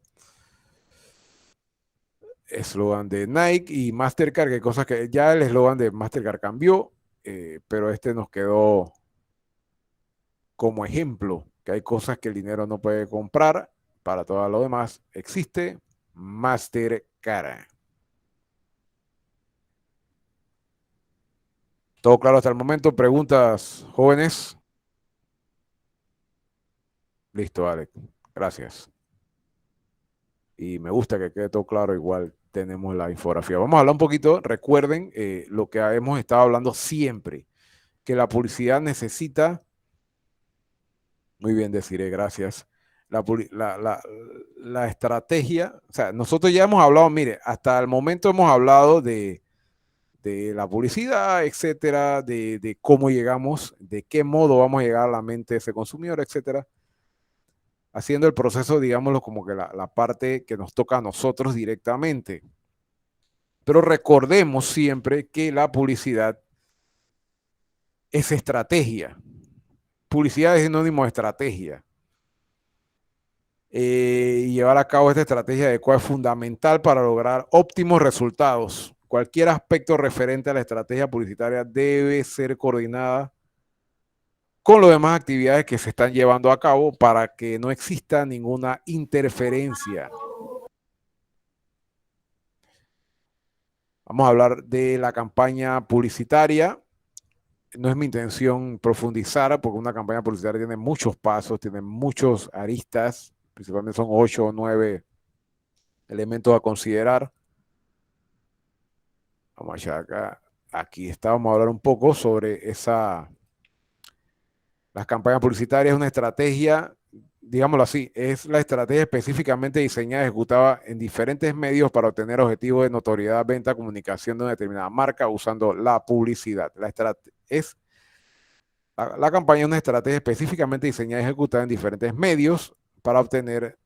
[SPEAKER 1] eslogan de Nike y Mastercard, que cosas que ya el eslogan de Mastercard cambió, pero este nos quedó como ejemplo, que hay cosas que el dinero no puede comprar. Para todo lo demás existe Mastercard. ¿Todo claro hasta el momento? ¿Preguntas, jóvenes? Listo, Alex. Gracias. Y me gusta que quede todo claro, igual tenemos la infografía. Vamos a hablar un poquito, recuerden lo que hemos estado hablando siempre, que la publicidad necesita, muy bien deciré, gracias, la estrategia, o sea, nosotros ya hemos hablado, mire, hasta el momento hemos hablado de la publicidad, etcétera, de cómo llegamos, de qué modo vamos a llegar a la mente de ese consumidor, etcétera, haciendo el proceso, digámoslo, como que la parte que nos toca a nosotros directamente. Pero recordemos siempre que la publicidad es estrategia. Publicidad es sinónimo de estrategia. Y llevar a cabo esta estrategia adecuada es fundamental para lograr óptimos resultados. Cualquier aspecto referente a la estrategia publicitaria debe ser coordinada con las demás actividades que se están llevando a cabo para que no exista ninguna interferencia. Vamos a hablar de la campaña publicitaria. No es mi intención profundizar porque una campaña publicitaria tiene muchos pasos, tiene muchos aristas, principalmente son 8 o 9 elementos a considerar. Vamos a echar acá. Aquí está, vamos a hablar un poco sobre las campañas publicitarias. Es una estrategia, digámoslo así, es la estrategia específicamente diseñada y ejecutada en diferentes medios para obtener objetivos de notoriedad, venta, comunicación de una determinada marca usando la publicidad. La campaña es una estrategia específicamente diseñada y ejecutada en diferentes medios para obtener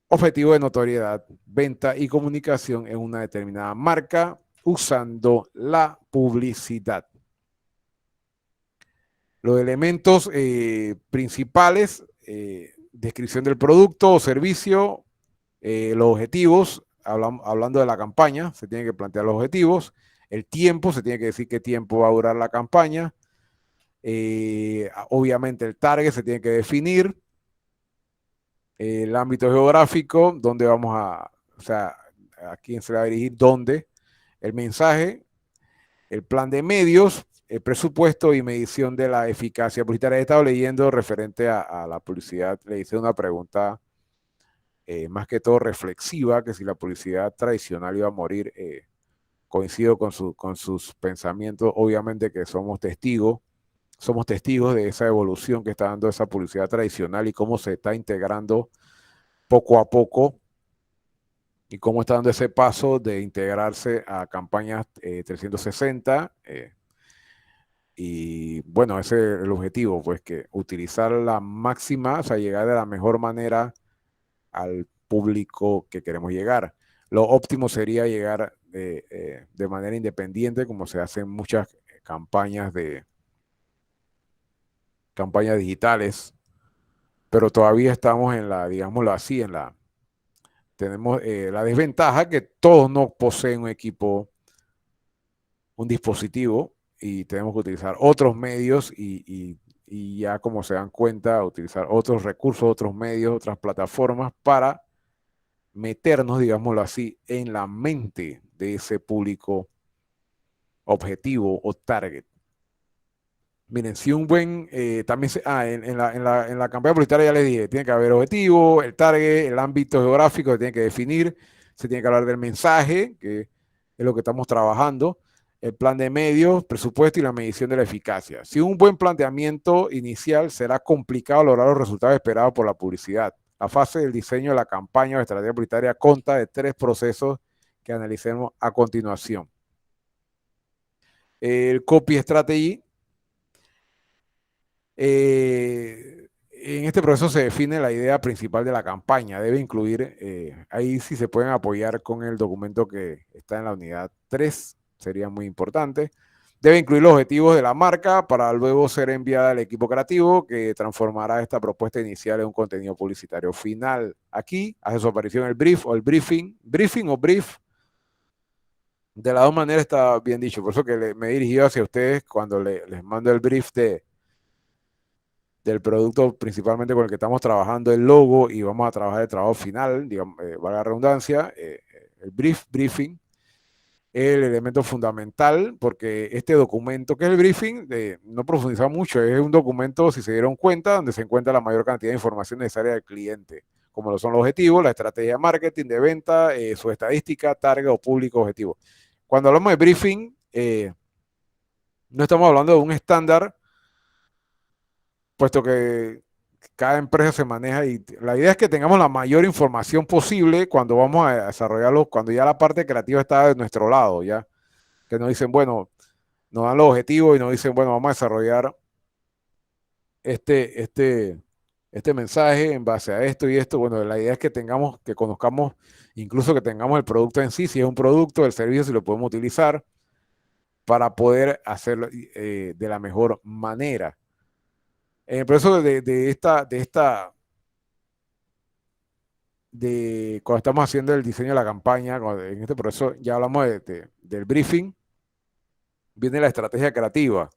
[SPEAKER 1] objetivos de notoriedad, venta y comunicación en una determinada marca usando la publicidad. Los elementos principales, descripción del producto o servicio, los objetivos, hablando de la campaña, se tienen que plantear los objetivos, el tiempo, se tiene que decir qué tiempo va a durar la campaña, obviamente el target se tiene que definir, el ámbito geográfico, dónde vamos o sea, a quién se va a dirigir, dónde, el mensaje, el plan de medios, el presupuesto y medición de la eficacia publicitaria. He estado leyendo referente a la publicidad, le hice una pregunta más que todo reflexiva, que si la publicidad tradicional iba a morir. Coincido con sus pensamientos, obviamente que somos testigos de esa evolución que está dando esa publicidad tradicional y cómo se está integrando poco a poco y cómo está dando ese paso de integrarse a campañas 360. Y bueno, ese es el objetivo, pues que utilizar la máxima, o sea, llegar de la mejor manera al público que queremos llegar. Lo óptimo sería llegar de manera independiente, como se hacen muchas campañas digitales, pero todavía estamos en la, digámoslo así, tenemos la desventaja que todos no poseen un equipo, un dispositivo, y tenemos que utilizar otros medios y ya como se dan cuenta, utilizar otros recursos, otros medios, otras plataformas para meternos, digámoslo así, en la mente de ese público objetivo o target. Miren, si un buen, también, en la campaña publicitaria ya les dije, tiene que haber objetivo, el target, el ámbito geográfico se tiene que definir, se tiene que hablar del mensaje, que es lo que estamos trabajando, el plan de medios, presupuesto y la medición de la eficacia. Sin un buen planteamiento inicial, será complicado lograr los resultados esperados por la publicidad. La fase del diseño de la campaña o estrategia publicitaria consta de 3 procesos que analicemos a continuación. El copy strategy. En este proceso se define la idea principal de la campaña. Debe incluir, ahí sí se pueden apoyar con el documento que está en la unidad 3, sería muy importante. Debe incluir los objetivos de la marca para luego ser enviada al equipo creativo que transformará esta propuesta inicial en un contenido publicitario final. Aquí hace su aparición el brief o el briefing o brief. De las dos maneras está bien dicho, por eso que me he dirigido hacia ustedes cuando les mando el brief del producto principalmente con el que estamos trabajando, el logo, y vamos a trabajar el trabajo final, digamos, valga la redundancia, el briefing, el elemento fundamental, porque este documento, que es el briefing, no profundiza mucho, es un documento, si se dieron cuenta, donde se encuentra la mayor cantidad de información necesaria del cliente, como lo son los objetivos, la estrategia de marketing, de venta, su estadística, target o público objetivo. Cuando hablamos de briefing, no estamos hablando de un estándar, puesto que cada empresa se maneja y la idea es que tengamos la mayor información posible cuando vamos a desarrollarlo, cuando ya la parte creativa está de nuestro lado, ya que nos dicen, bueno, nos dan los objetivos y nos dicen, bueno, vamos a desarrollar este, este, este mensaje en base a esto y esto. Bueno, la idea es que tengamos, que conozcamos, incluso que tengamos el producto en sí, si es un producto, el servicio, si lo podemos utilizar para poder hacerlo de la mejor manera. En el proceso de cuando estamos haciendo el diseño de la campaña, en este proceso ya hablamos del briefing, viene la estrategia creativa.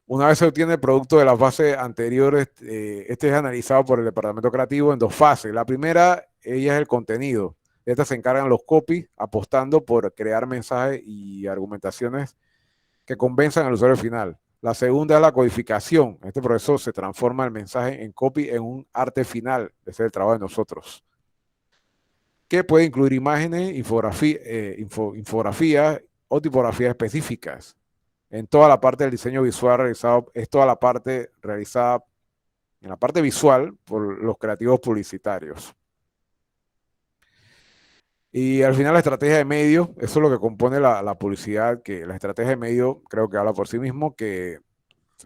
[SPEAKER 1] Una vez se obtiene el producto de las fases anteriores, este es analizado por el departamento creativo en 2 fases. La primera, ella es el contenido. Estas se encargan los copies, apostando por crear mensajes y argumentaciones que convenzan al usuario final. La segunda es la codificación. En este proceso se transforma el mensaje en copy en un arte final. Ese es el trabajo de nosotros, que puede incluir imágenes, infografías o tipografías específicas. En toda la parte del diseño visual realizado, es toda la parte realizada en la parte visual por los creativos publicitarios. Y al final la estrategia de medio, eso es lo que compone la publicidad, que la estrategia de medio creo que habla por sí mismo, que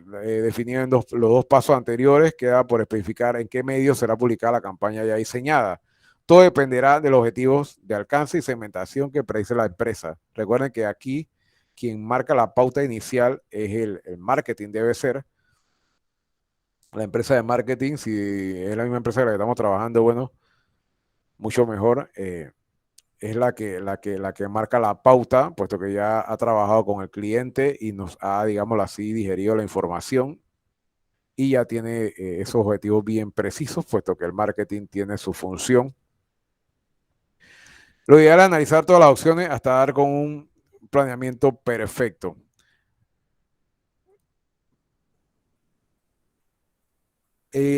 [SPEAKER 1] definido en los 2 pasos anteriores, queda por especificar en qué medio será publicada la campaña ya diseñada. Todo dependerá de los objetivos de alcance y segmentación que predice la empresa. Recuerden que aquí quien marca la pauta inicial es el marketing, debe ser la empresa de marketing. Si es la misma empresa que la que estamos trabajando, bueno, mucho mejor. Es la que marca la pauta, puesto que ya ha trabajado con el cliente y nos ha, digámoslo así, digerido la información y ya tiene esos objetivos bien precisos, puesto que el marketing tiene su función. Lo ideal es analizar todas las opciones hasta dar con un planeamiento perfecto.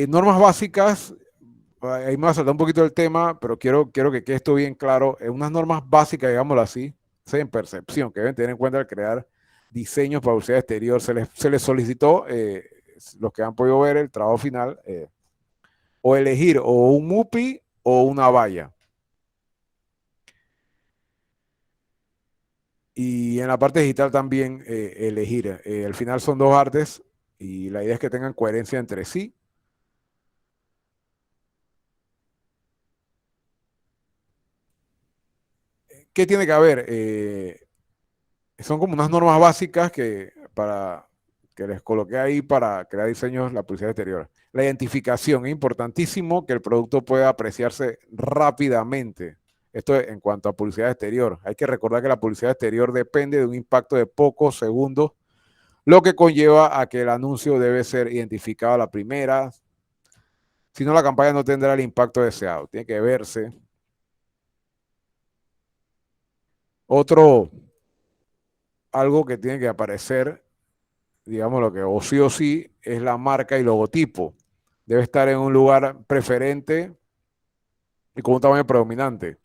[SPEAKER 1] Normas básicas, ahí me va a saltar un poquito el tema, pero quiero que quede esto bien claro. Unas normas básicas, digámoslo así, en percepción, que deben tener en cuenta al crear diseños para publicidad exterior. Se les solicitó, los que han podido ver el trabajo final, o elegir o un MUPI o una valla. Y en la parte digital también elegir. Al final son 2 artes y la idea es que tengan coherencia entre sí. ¿Qué tiene que haber? Son como unas normas básicas que les coloqué ahí para crear diseños de la publicidad exterior. La identificación, es importantísimo que el producto pueda apreciarse rápidamente. Esto en cuanto a publicidad exterior. Hay que recordar que la publicidad exterior depende de un impacto de pocos segundos, lo que conlleva a que el anuncio debe ser identificado a la primera. Si no, la campaña no tendrá el impacto deseado. Tiene que verse. Otro, algo que tiene que aparecer digamos lo que o sí, es la marca y logotipo. Debe estar en un lugar preferente y con un tamaño predominante.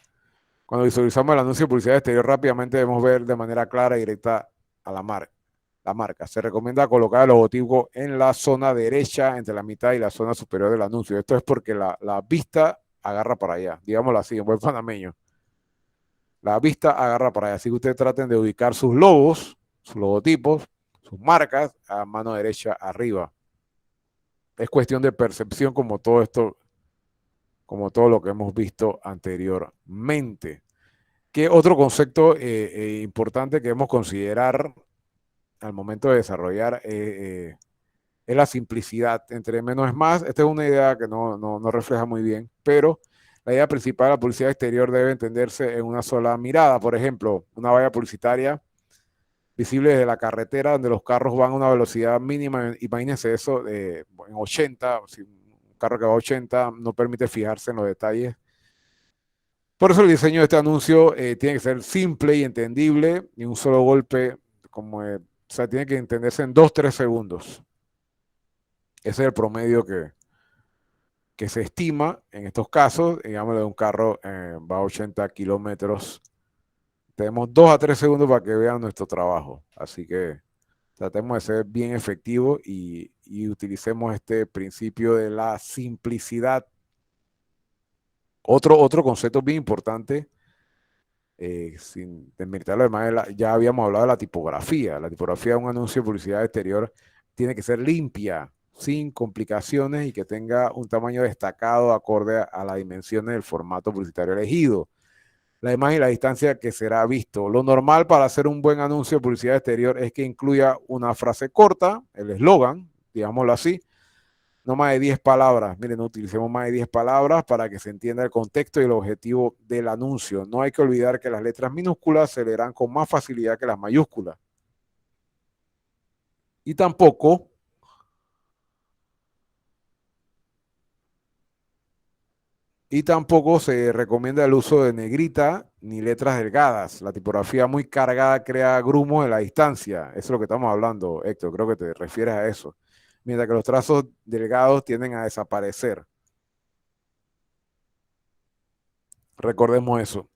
[SPEAKER 1] Cuando visualizamos el anuncio de publicidad exterior, rápidamente debemos ver de manera clara y directa a la marca. Se recomienda colocar el logotipo en la zona derecha, entre la mitad y la zona superior del anuncio. Esto es porque la vista agarra para allá, digámoslo así, en buen panameño. La vista agarra para allá. Así que ustedes traten de ubicar sus logos, sus logotipos, sus marcas a mano derecha arriba. Es cuestión de percepción como todo esto, como todo lo que hemos visto anteriormente. ¿Qué otro concepto importante que debemos considerar al momento de desarrollar es la simplicidad? Entre menos es más. Esta es una idea que no refleja muy bien, pero la idea principal de la publicidad exterior debe entenderse en una sola mirada. Por ejemplo, una valla publicitaria visible desde la carretera donde los carros van a una velocidad mínima. Imagínense eso en 80, si un carro que va a 80 no permite fijarse en los detalles. Por eso el diseño de este anuncio tiene que ser simple y entendible y un solo golpe, o sea, tiene que entenderse en 2-3 segundos. Ese es el promedio que se estima en estos casos. Digamos, de un carro va a 80 kilómetros. Tenemos 2 a 3 segundos para que vean nuestro trabajo. Así que tratemos de ser bien efectivos y utilicemos este principio de la simplicidad. Otro concepto bien importante, sin desmeritarlo además, ya habíamos hablado de la tipografía. La tipografía de un anuncio de publicidad exterior tiene que ser limpia, sin complicaciones y que tenga un tamaño destacado acorde a las dimensiones del formato publicitario elegido. La imagen y la distancia que será visto. Lo normal para hacer un buen anuncio de publicidad exterior es que incluya una frase corta, el eslogan, digámoslo así, no más de 10 palabras. Miren, no utilicemos más de 10 palabras para que se entienda el contexto y el objetivo del anuncio. No hay que olvidar que las letras minúsculas se leerán con más facilidad que las mayúsculas. Y tampoco se recomienda el uso de negrita ni letras delgadas. La tipografía muy cargada crea grumos en la distancia. Eso es lo que estamos hablando, Héctor. Creo que te refieres a eso. Mientras que los trazos delgados tienden a desaparecer. Recordemos eso. O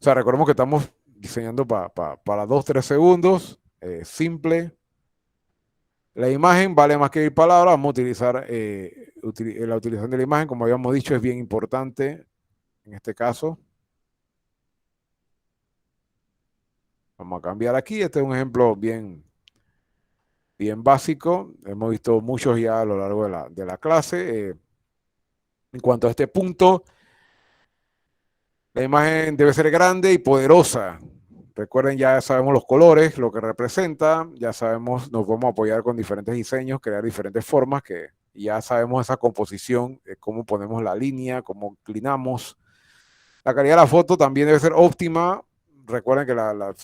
[SPEAKER 1] sea, recordemos que estamos diseñando para 2-3 segundos. Simple. La imagen vale más que 10 palabras. Vamos a utilizar la utilización de la imagen, como habíamos dicho, es bien importante en este caso. Vamos a cambiar aquí. Este es un ejemplo bien básico. Hemos visto muchos ya a lo largo de la clase. En cuanto a este punto, la imagen debe ser grande y poderosa. Recuerden, ya sabemos los colores, lo que representa, ya sabemos, nos vamos a apoyar con diferentes diseños, crear diferentes formas, que ya sabemos esa composición, cómo ponemos la línea, cómo inclinamos. La calidad de la foto también debe ser óptima. Recuerden que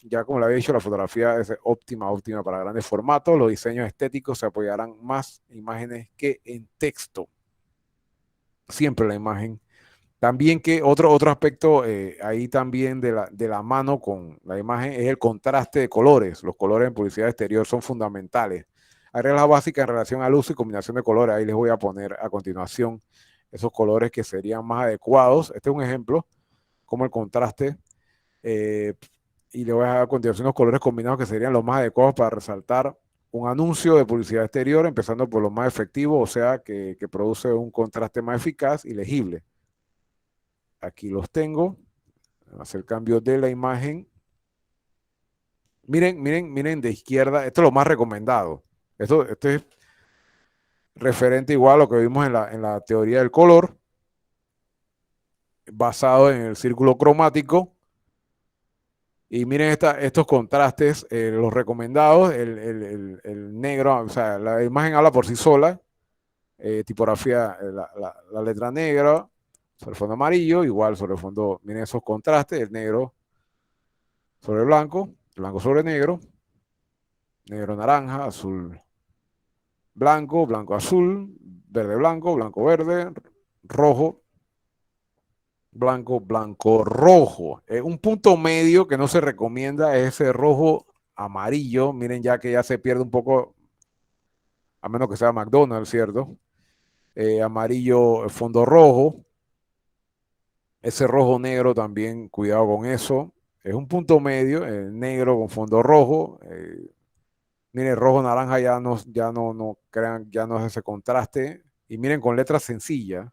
[SPEAKER 1] ya como le había dicho, la fotografía es óptima para grandes formatos. Los diseños estéticos se apoyarán más en imágenes que en texto. Siempre la imagen. También que otro aspecto ahí también de la mano con la imagen es el contraste de colores. Los colores en publicidad exterior son fundamentales. Hay reglas básicas en relación al uso y combinación de colores. Ahí les voy a poner a continuación esos colores que serían más adecuados. Este es un ejemplo, como el contraste. Y le voy a dar a continuación los colores combinados que serían los más adecuados para resaltar un anuncio de publicidad exterior, empezando por lo más efectivo, o sea, que produce un contraste más eficaz y legible. Aquí los tengo. Hacer cambio de la imagen. Miren de izquierda. Esto es lo más recomendado. Esto es referente igual a lo que vimos en la teoría del color, basado en el círculo cromático. Y miren estos contrastes, los recomendados, el negro, o sea, la imagen habla por sí sola, tipografía, la letra negra sobre el fondo amarillo, igual sobre el fondo, miren esos contrastes, el negro sobre blanco sobre negro, negro naranja, azul blanco, blanco azul, verde blanco, blanco verde, rojo, blanco, blanco rojo. Un punto medio que no se recomienda es ese rojo amarillo, miren ya que ya se pierde un poco, a menos que sea McDonald's, ¿cierto? Amarillo, fondo rojo, ese rojo negro también, cuidado con eso. Es un punto medio, negro con fondo rojo. Miren, rojo naranja no crean, ya no es ese contraste. Y miren, con letras sencillas,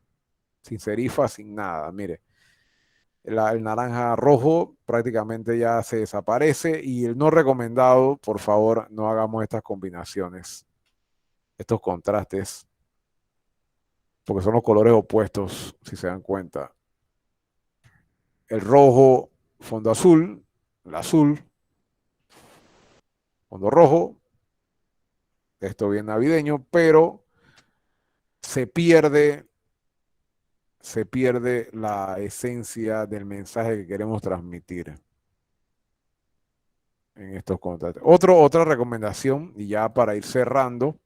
[SPEAKER 1] sin serifa, sin nada. Mire, el naranja rojo prácticamente ya se desaparece. Y el no recomendado, por favor, no hagamos estas combinaciones, estos contrastes, porque son los colores opuestos, si se dan cuenta. El rojo, fondo azul, el azul, fondo rojo. Esto bien navideño, pero se pierde se pierde la esencia del mensaje que queremos transmitir en estos contratos. Otra recomendación, y ya para ir cerrando,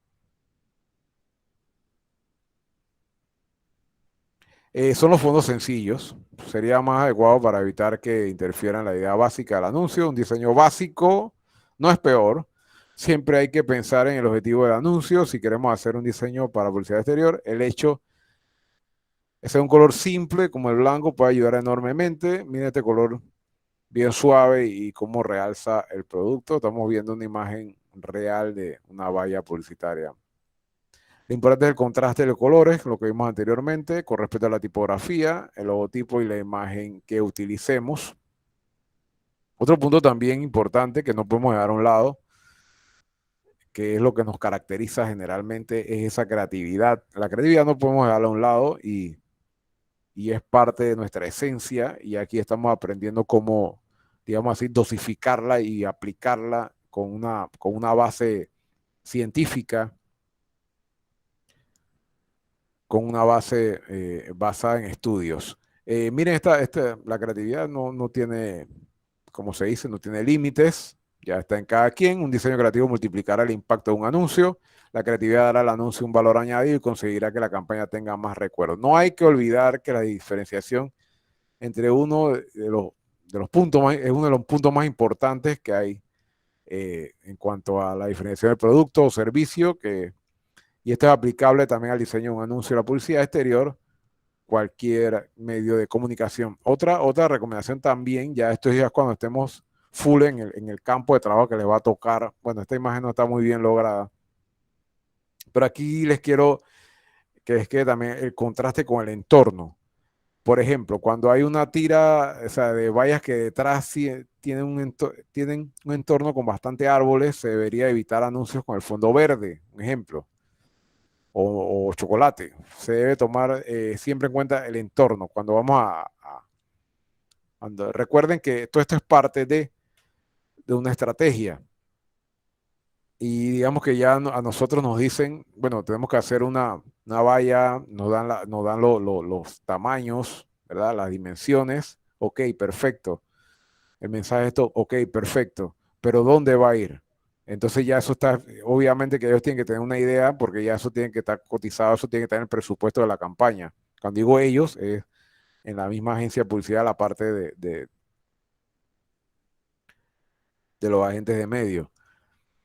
[SPEAKER 1] son los fondos sencillos. Sería más adecuado para evitar que interfieran la idea básica del anuncio. Un diseño básico no es peor. Siempre hay que pensar en el objetivo del anuncio. Si queremos hacer un diseño para publicidad exterior, el hecho de ser un color simple como el blanco puede ayudar enormemente. Miren este color bien suave y cómo realza el producto. Estamos viendo una imagen real de una valla publicitaria. Lo importante es el contraste de colores, lo que vimos anteriormente, con respecto a la tipografía, el logotipo y la imagen que utilicemos. Otro punto también importante que no podemos dejar a un lado, que es lo que nos caracteriza generalmente, es esa creatividad. La creatividad no podemos dejarla a un lado y es parte de nuestra esencia y aquí estamos aprendiendo cómo, digamos así, dosificarla y aplicarla con una base científica, con una base basada en estudios. Miren, la creatividad no tiene, como se dice, no tiene límites, ya está en cada quien. Un diseño creativo multiplicará el impacto de un anuncio. La creatividad dará al anuncio un valor añadido y conseguirá que la campaña tenga más recuerdos. No hay que olvidar que la diferenciación entre uno de los puntos más, es uno de los puntos más importantes que hay en cuanto a la diferenciación del producto o servicio, y esto es aplicable también al diseño de un anuncio de la publicidad exterior, cualquier medio de comunicación. Otra recomendación también, ya esto ya es cuando estemos full en el campo de trabajo que les va a tocar. Bueno, esta imagen no está muy bien lograda, pero aquí les quiero que les quede también el contraste con el entorno. Por ejemplo, cuando hay una tira, o sea, de vallas que detrás tienen un entorno con bastante árboles, se debería evitar anuncios con el fondo verde, un ejemplo, o chocolate. Se debe tomar siempre en cuenta el entorno. Cuando vamos recuerden que todo esto es parte de una estrategia. Y digamos que ya a nosotros nos dicen, bueno, tenemos que hacer una valla, nos dan los tamaños, ¿verdad? Las dimensiones. Ok, perfecto. El mensaje es esto, ok, perfecto. Pero ¿dónde va a ir? Entonces ya eso está, obviamente que ellos tienen que tener una idea porque ya eso tiene que estar cotizado, eso tiene que estar en el presupuesto de la campaña. Cuando digo ellos, es en la misma agencia de publicidad, la parte de los agentes de medios.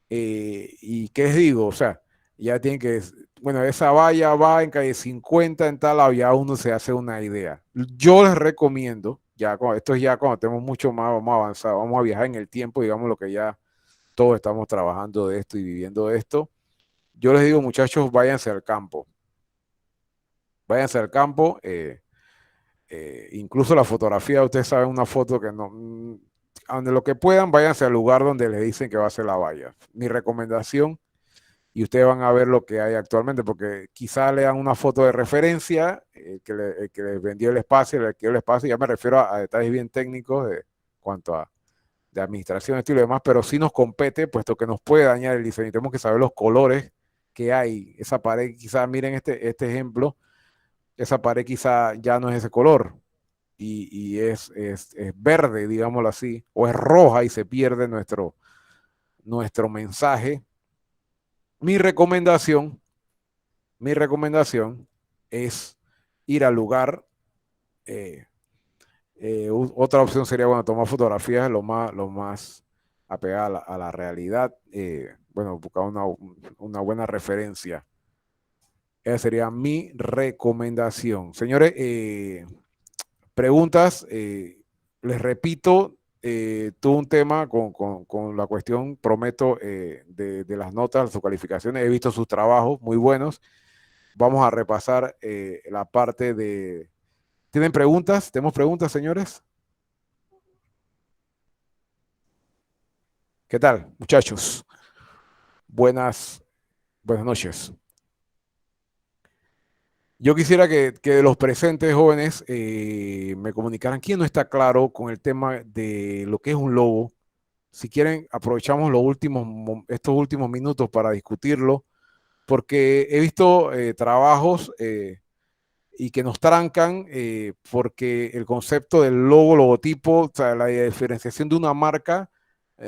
[SPEAKER 1] ¿Y qué les digo? O sea, ya tienen que, bueno, esa valla va en calle 50 en tal lado, ya uno se hace una idea. Yo les recomiendo, esto es ya cuando tenemos mucho más, vamos a avanzar, vamos a viajar en el tiempo, digamos lo que ya todos estamos trabajando de esto y viviendo de esto. Yo les digo, muchachos, váyanse al campo, incluso la fotografía, ustedes saben una foto que no, donde lo que puedan, váyanse al lugar donde les dicen que va a ser la valla. Mi recomendación, y ustedes van a ver lo que hay actualmente, porque quizá le dan una foto de referencia, el que les vendió el espacio, el que dio el espacio, ya me refiero a detalles bien técnicos de cuanto a de administración, estilo y demás, pero sí nos compete, puesto que nos puede dañar el diseño. Tenemos que saber los colores que hay. Esa pared, quizá, miren este ejemplo, esa pared quizá ya no es ese color y es verde, digámoslo así, o es roja y se pierde nuestro mensaje. Mi recomendación, mi recomendación es ir al lugar. Otra opción sería, bueno, tomar fotografías lo más apegada a la realidad, bueno, buscar una buena referencia. Esa sería mi recomendación. Señores, preguntas, les repito, tuve un tema con la cuestión, prometo, de las notas, sus calificaciones. He visto sus trabajos muy buenos. Vamos a repasar la parte de... ¿Tienen preguntas? ¿Tenemos preguntas, señores? ¿Qué tal, muchachos? Buenas noches. Yo quisiera que los presentes jóvenes me comunicaran quién no está claro con el tema de lo que es un logo. Si quieren, aprovechamos estos últimos minutos para discutirlo, porque he visto trabajos y que nos trancan porque el concepto del logo, logotipo, o sea, la diferenciación de una marca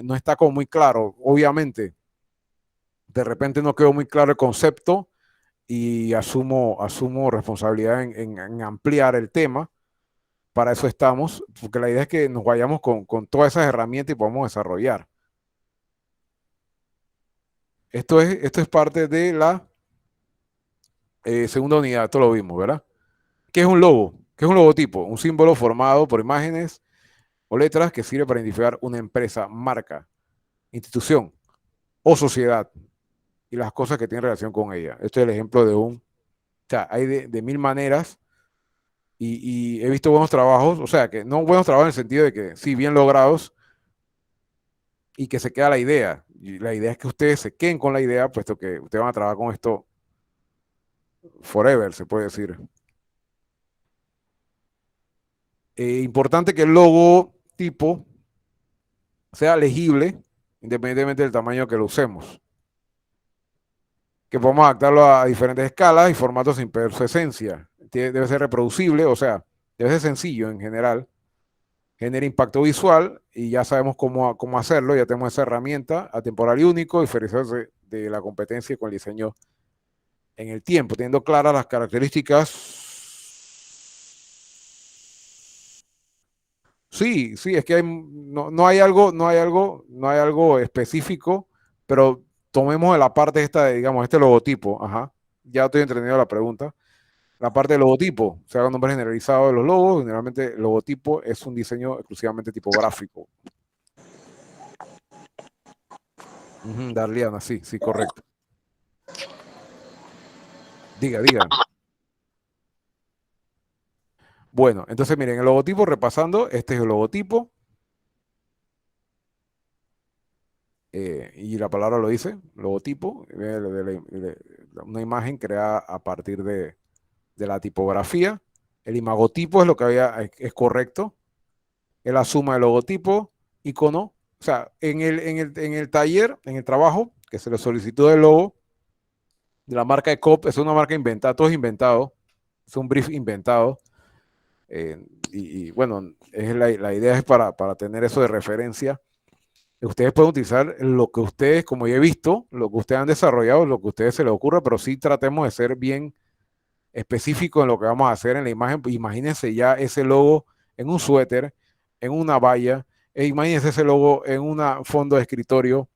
[SPEAKER 1] no está como muy claro. Obviamente, de repente no quedó muy claro el concepto y asumo responsabilidad en ampliar el tema. Para eso estamos, porque la idea es que nos vayamos con todas esas herramientas y podamos desarrollar. Esto es parte de la segunda unidad, esto lo vimos, ¿verdad? ¿Qué es un logo? ¿Qué es un logotipo? Un símbolo formado por imágenes o letras que sirve para identificar una empresa, marca, institución o sociedad y las cosas que tienen relación con ella. Este es el ejemplo de un... O sea, hay de mil maneras y he visto buenos trabajos, o sea, que no buenos trabajos en el sentido de que sí, bien logrados y que se queda la idea. Y la idea es que ustedes se queden con la idea, puesto que ustedes van a trabajar con esto forever, se puede decir. Importante que el logo tipo sea legible, independientemente del tamaño que lo usemos. Que podamos adaptarlo a diferentes escalas y formatos sin perder su esencia. Debe ser reproducible, o sea, debe ser sencillo en general, genera impacto visual y ya sabemos cómo hacerlo, ya tenemos esa herramienta atemporal y único, diferenciarse de la competencia con el diseño en el tiempo, teniendo claras las características. Sí, sí, es que no hay algo, no hay algo específico, pero tomemos de la parte esta de, digamos, este logotipo, ajá, ya estoy entendiendo la pregunta. La parte del logotipo, se haga un nombre generalizado de los logos, generalmente el logotipo es un diseño exclusivamente tipográfico. Darliana, sí, sí, correcto. Diga. Bueno, entonces miren, el logotipo, repasando, este es el logotipo, y la palabra lo dice, logotipo, una imagen creada a partir de la tipografía. El imagotipo es lo que es correcto. Es la suma del logotipo, icono. O sea, en el taller, en el trabajo que se le solicitó del logo de la marca ECOP, es una marca inventada, todo es inventado, es un brief inventado. Bueno, la idea es para tener eso de referencia. Ustedes pueden utilizar lo que ustedes, como ya he visto, lo que ustedes han desarrollado, lo que a ustedes se les ocurra, pero sí tratemos de ser bien específico en lo que vamos a hacer en la imagen. Imagínense ya ese logo en un suéter, en una valla, imagínense ese logo en un fondo de escritorio,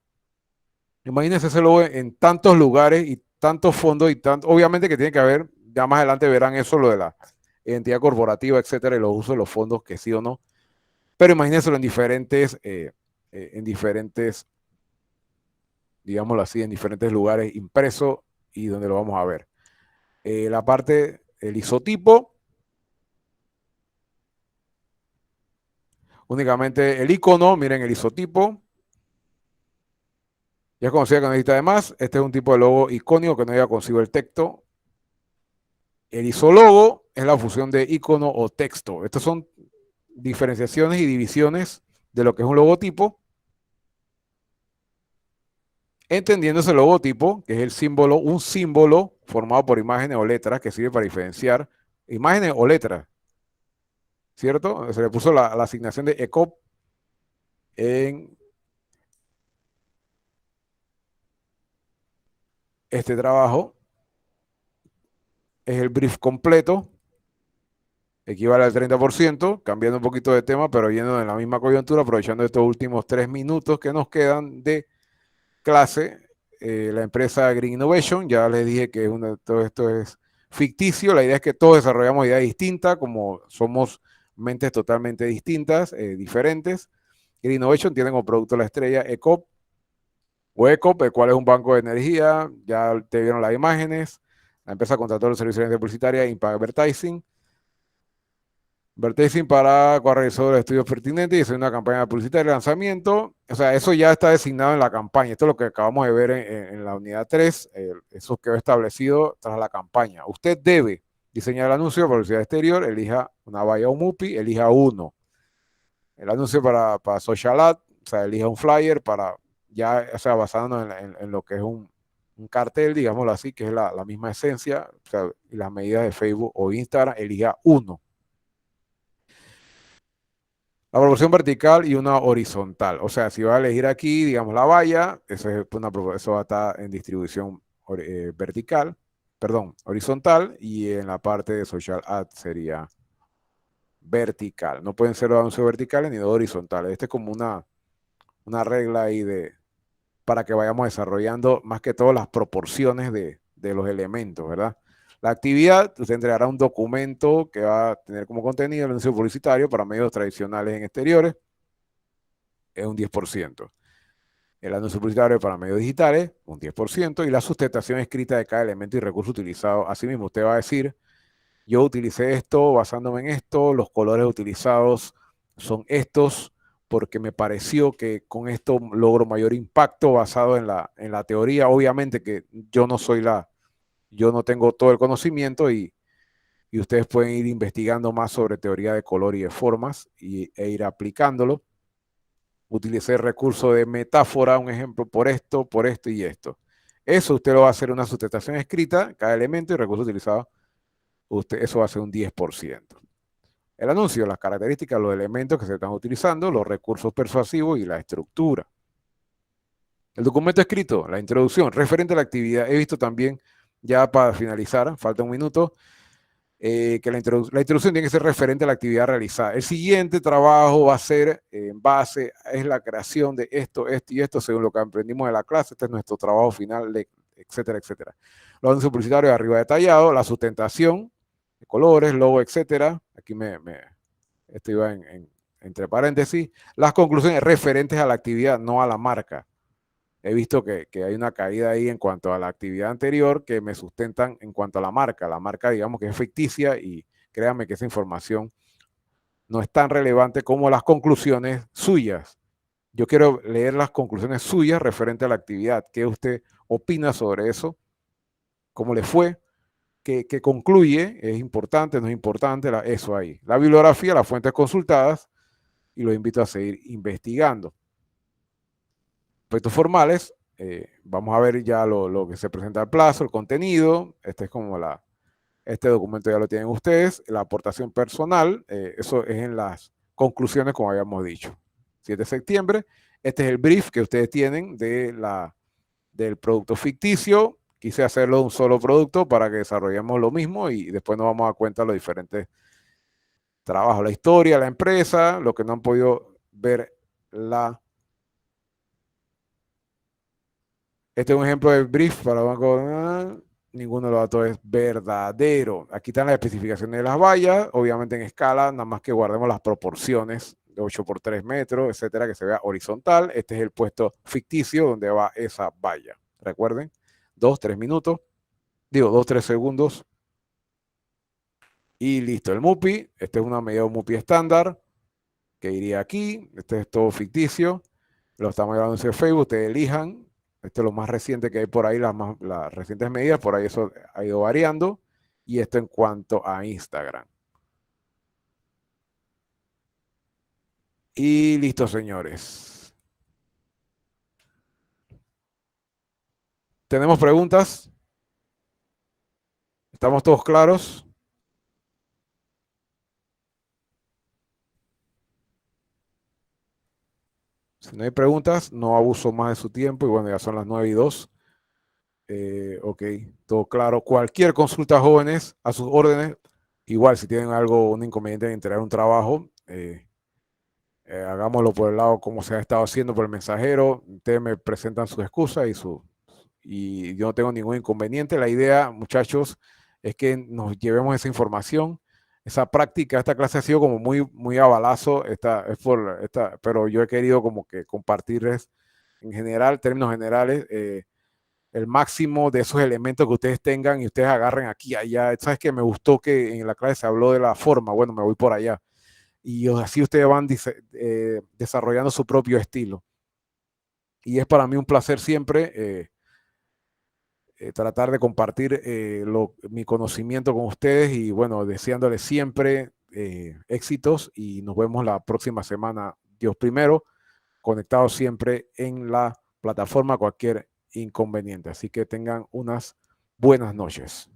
[SPEAKER 1] imagínense ese logo en tantos lugares y tantos fondos y tanto, obviamente que tiene que haber, ya más adelante verán eso, lo de la identidad corporativa, etcétera, y los usos de los fondos, que sí o no, pero imagínenselo en diferentes, digámoslo así, en diferentes lugares impreso y donde lo vamos a ver. La parte, el isotipo, únicamente el icono, miren el isotipo. Ya conocía que no necesita de más. Este es un tipo de logo icónico que no lleva consigo el texto. El isólogo es la fusión de icono o texto. Estas son diferenciaciones y divisiones de lo que es un logotipo. Entendiendo ese logotipo, que es el símbolo, un símbolo formado por imágenes o letras que sirve para diferenciar imágenes o letras, ¿cierto? Se le puso la asignación de ECOP en este trabajo. Es el brief completo. equivale al 30%, cambiando un poquito de tema, pero yendo en la misma coyuntura, aprovechando estos últimos 3 minutos que nos quedan de clase. La empresa Green Innovation, ya les dije que todo esto es ficticio, la idea es que todos desarrollamos ideas distintas, como somos mentes totalmente distintas, diferentes. Green Innovation tiene como producto la estrella ECOP, o ECOP, el cual es un banco de energía, ya te vieron las imágenes. La empresa contrató los servicios de publicitaria Impact Advertising. Advertising para realizar los estudios pertinentes y hacer una campaña publicitaria de lanzamiento. O sea, eso ya está designado en la campaña. Esto es lo que acabamos de ver en la unidad 3. Eso quedó establecido tras la campaña. Usted debe diseñar el anuncio de publicidad exterior, elija una valla o MUPI, elija uno. El anuncio para Social Ad, o sea, elija un flyer para ya, o sea, basándonos en lo que es un cartel, digámoslo así, que es la misma esencia, o sea, y las medidas de Facebook o Instagram, elija uno. La proporción vertical y una horizontal. O sea, si va a elegir aquí, digamos, la valla, eso va a estar en distribución vertical, perdón, horizontal, y en la parte de social ad sería vertical. No pueden ser los anuncios verticales ni los horizontales. Este es como una regla ahí para que vayamos desarrollando más que todo las proporciones de los elementos, ¿verdad? La actividad, usted entregará un documento que va a tener como contenido el anuncio publicitario para medios tradicionales en exteriores, es un 10%. El anuncio publicitario para medios digitales, un 10%. Y la sustentación escrita de cada elemento y recurso utilizado. Asimismo, usted va a decir, yo utilicé esto basándome en esto, los colores utilizados son estos, porque me pareció que con esto logro mayor impacto basado en la teoría. Obviamente que yo no tengo todo el conocimiento y ustedes pueden ir investigando más sobre teoría de color y de formas e ir aplicándolo. Utilicé el recurso de metáfora, un ejemplo, por esto y esto. Eso usted lo va a hacer una sustentación escrita, cada elemento y recurso utilizado, eso va a ser un 10%. El anuncio, las características, los elementos que se están utilizando, los recursos persuasivos y la estructura. El documento escrito, la introducción, referente a la actividad. He visto también, ya para finalizar, falta un minuto, que la introducción tiene que ser referente a la actividad realizada. El siguiente trabajo va a ser en base, es la creación de esto y esto, según lo que aprendimos de la clase. Este es nuestro trabajo final, etcétera, etcétera. Los anuncios publicitarios arriba detallado, la sustentación, de colores, logo, etcétera. Aquí esto iba entre paréntesis. Las conclusiones referentes a la actividad, no a la marca. He visto que hay una caída ahí en cuanto a la actividad anterior que me sustentan en cuanto a la marca. La marca, digamos que es ficticia y créanme que esa información no es tan relevante como las conclusiones suyas. Yo quiero leer las conclusiones suyas referente a la actividad. ¿Qué usted opina sobre eso? ¿Cómo le fue? ¿Qué concluye? ¿Es importante? ¿No es importante? Eso ahí. La bibliografía, las fuentes consultadas y los invito a seguir investigando. Aspectos formales, vamos a ver ya lo que se presenta al plazo, el contenido, este es como este documento ya lo tienen ustedes, la aportación personal, eso es en las conclusiones como habíamos dicho. 7 de septiembre, este es el brief que ustedes tienen del producto ficticio, quise hacerlo de un solo producto para que desarrollemos lo mismo y después nos vamos a dar cuenta de los diferentes trabajos, la historia, la empresa, lo que no han podido ver Este es un ejemplo de brief para banco. Ninguno de los datos es verdadero. Aquí están las especificaciones de las vallas, obviamente en escala, nada más que guardemos las proporciones de 8 por 3 metros, etcétera, que se vea horizontal. Este es el puesto ficticio donde va esa valla. Recuerden, 2-3 minutos, 2-3 segundos. Y listo, el MUPI. Este es una medida de MUPI estándar que iría aquí. Este es todo ficticio. Lo estamos llevando en Facebook, ustedes elijan. Esto es lo más reciente que hay por ahí, las recientes medidas, por ahí eso ha ido variando. Y esto en cuanto a Instagram. Y listo, señores. ¿Tenemos preguntas? ¿Estamos todos claros? Si no hay preguntas, no abuso más de su tiempo. Y bueno, ya son las 9:02. Ok, todo claro. Cualquier consulta, jóvenes, a sus órdenes. igual, si tienen algo, un inconveniente en entregar un trabajo, hagámoslo por el lado como se ha estado haciendo por el mensajero. Ustedes me presentan sus excusas y yo no tengo ningún inconveniente. La idea, muchachos, es que nos llevemos esa información, esa práctica. Esta clase ha sido como muy a balazo, pero yo he querido como que compartirles en general, términos generales, el máximo de esos elementos que ustedes tengan y ustedes agarren aquí, allá. Sabes que me gustó que en la clase se habló de la forma, bueno, me voy por allá. Y así ustedes van desarrollando su propio estilo. Y es para mí un placer siempre tratar de compartir mi conocimiento con ustedes y bueno, deseándoles siempre éxitos y nos vemos la próxima semana. Dios primero, conectados siempre en la plataforma, cualquier inconveniente. Así que tengan unas buenas noches.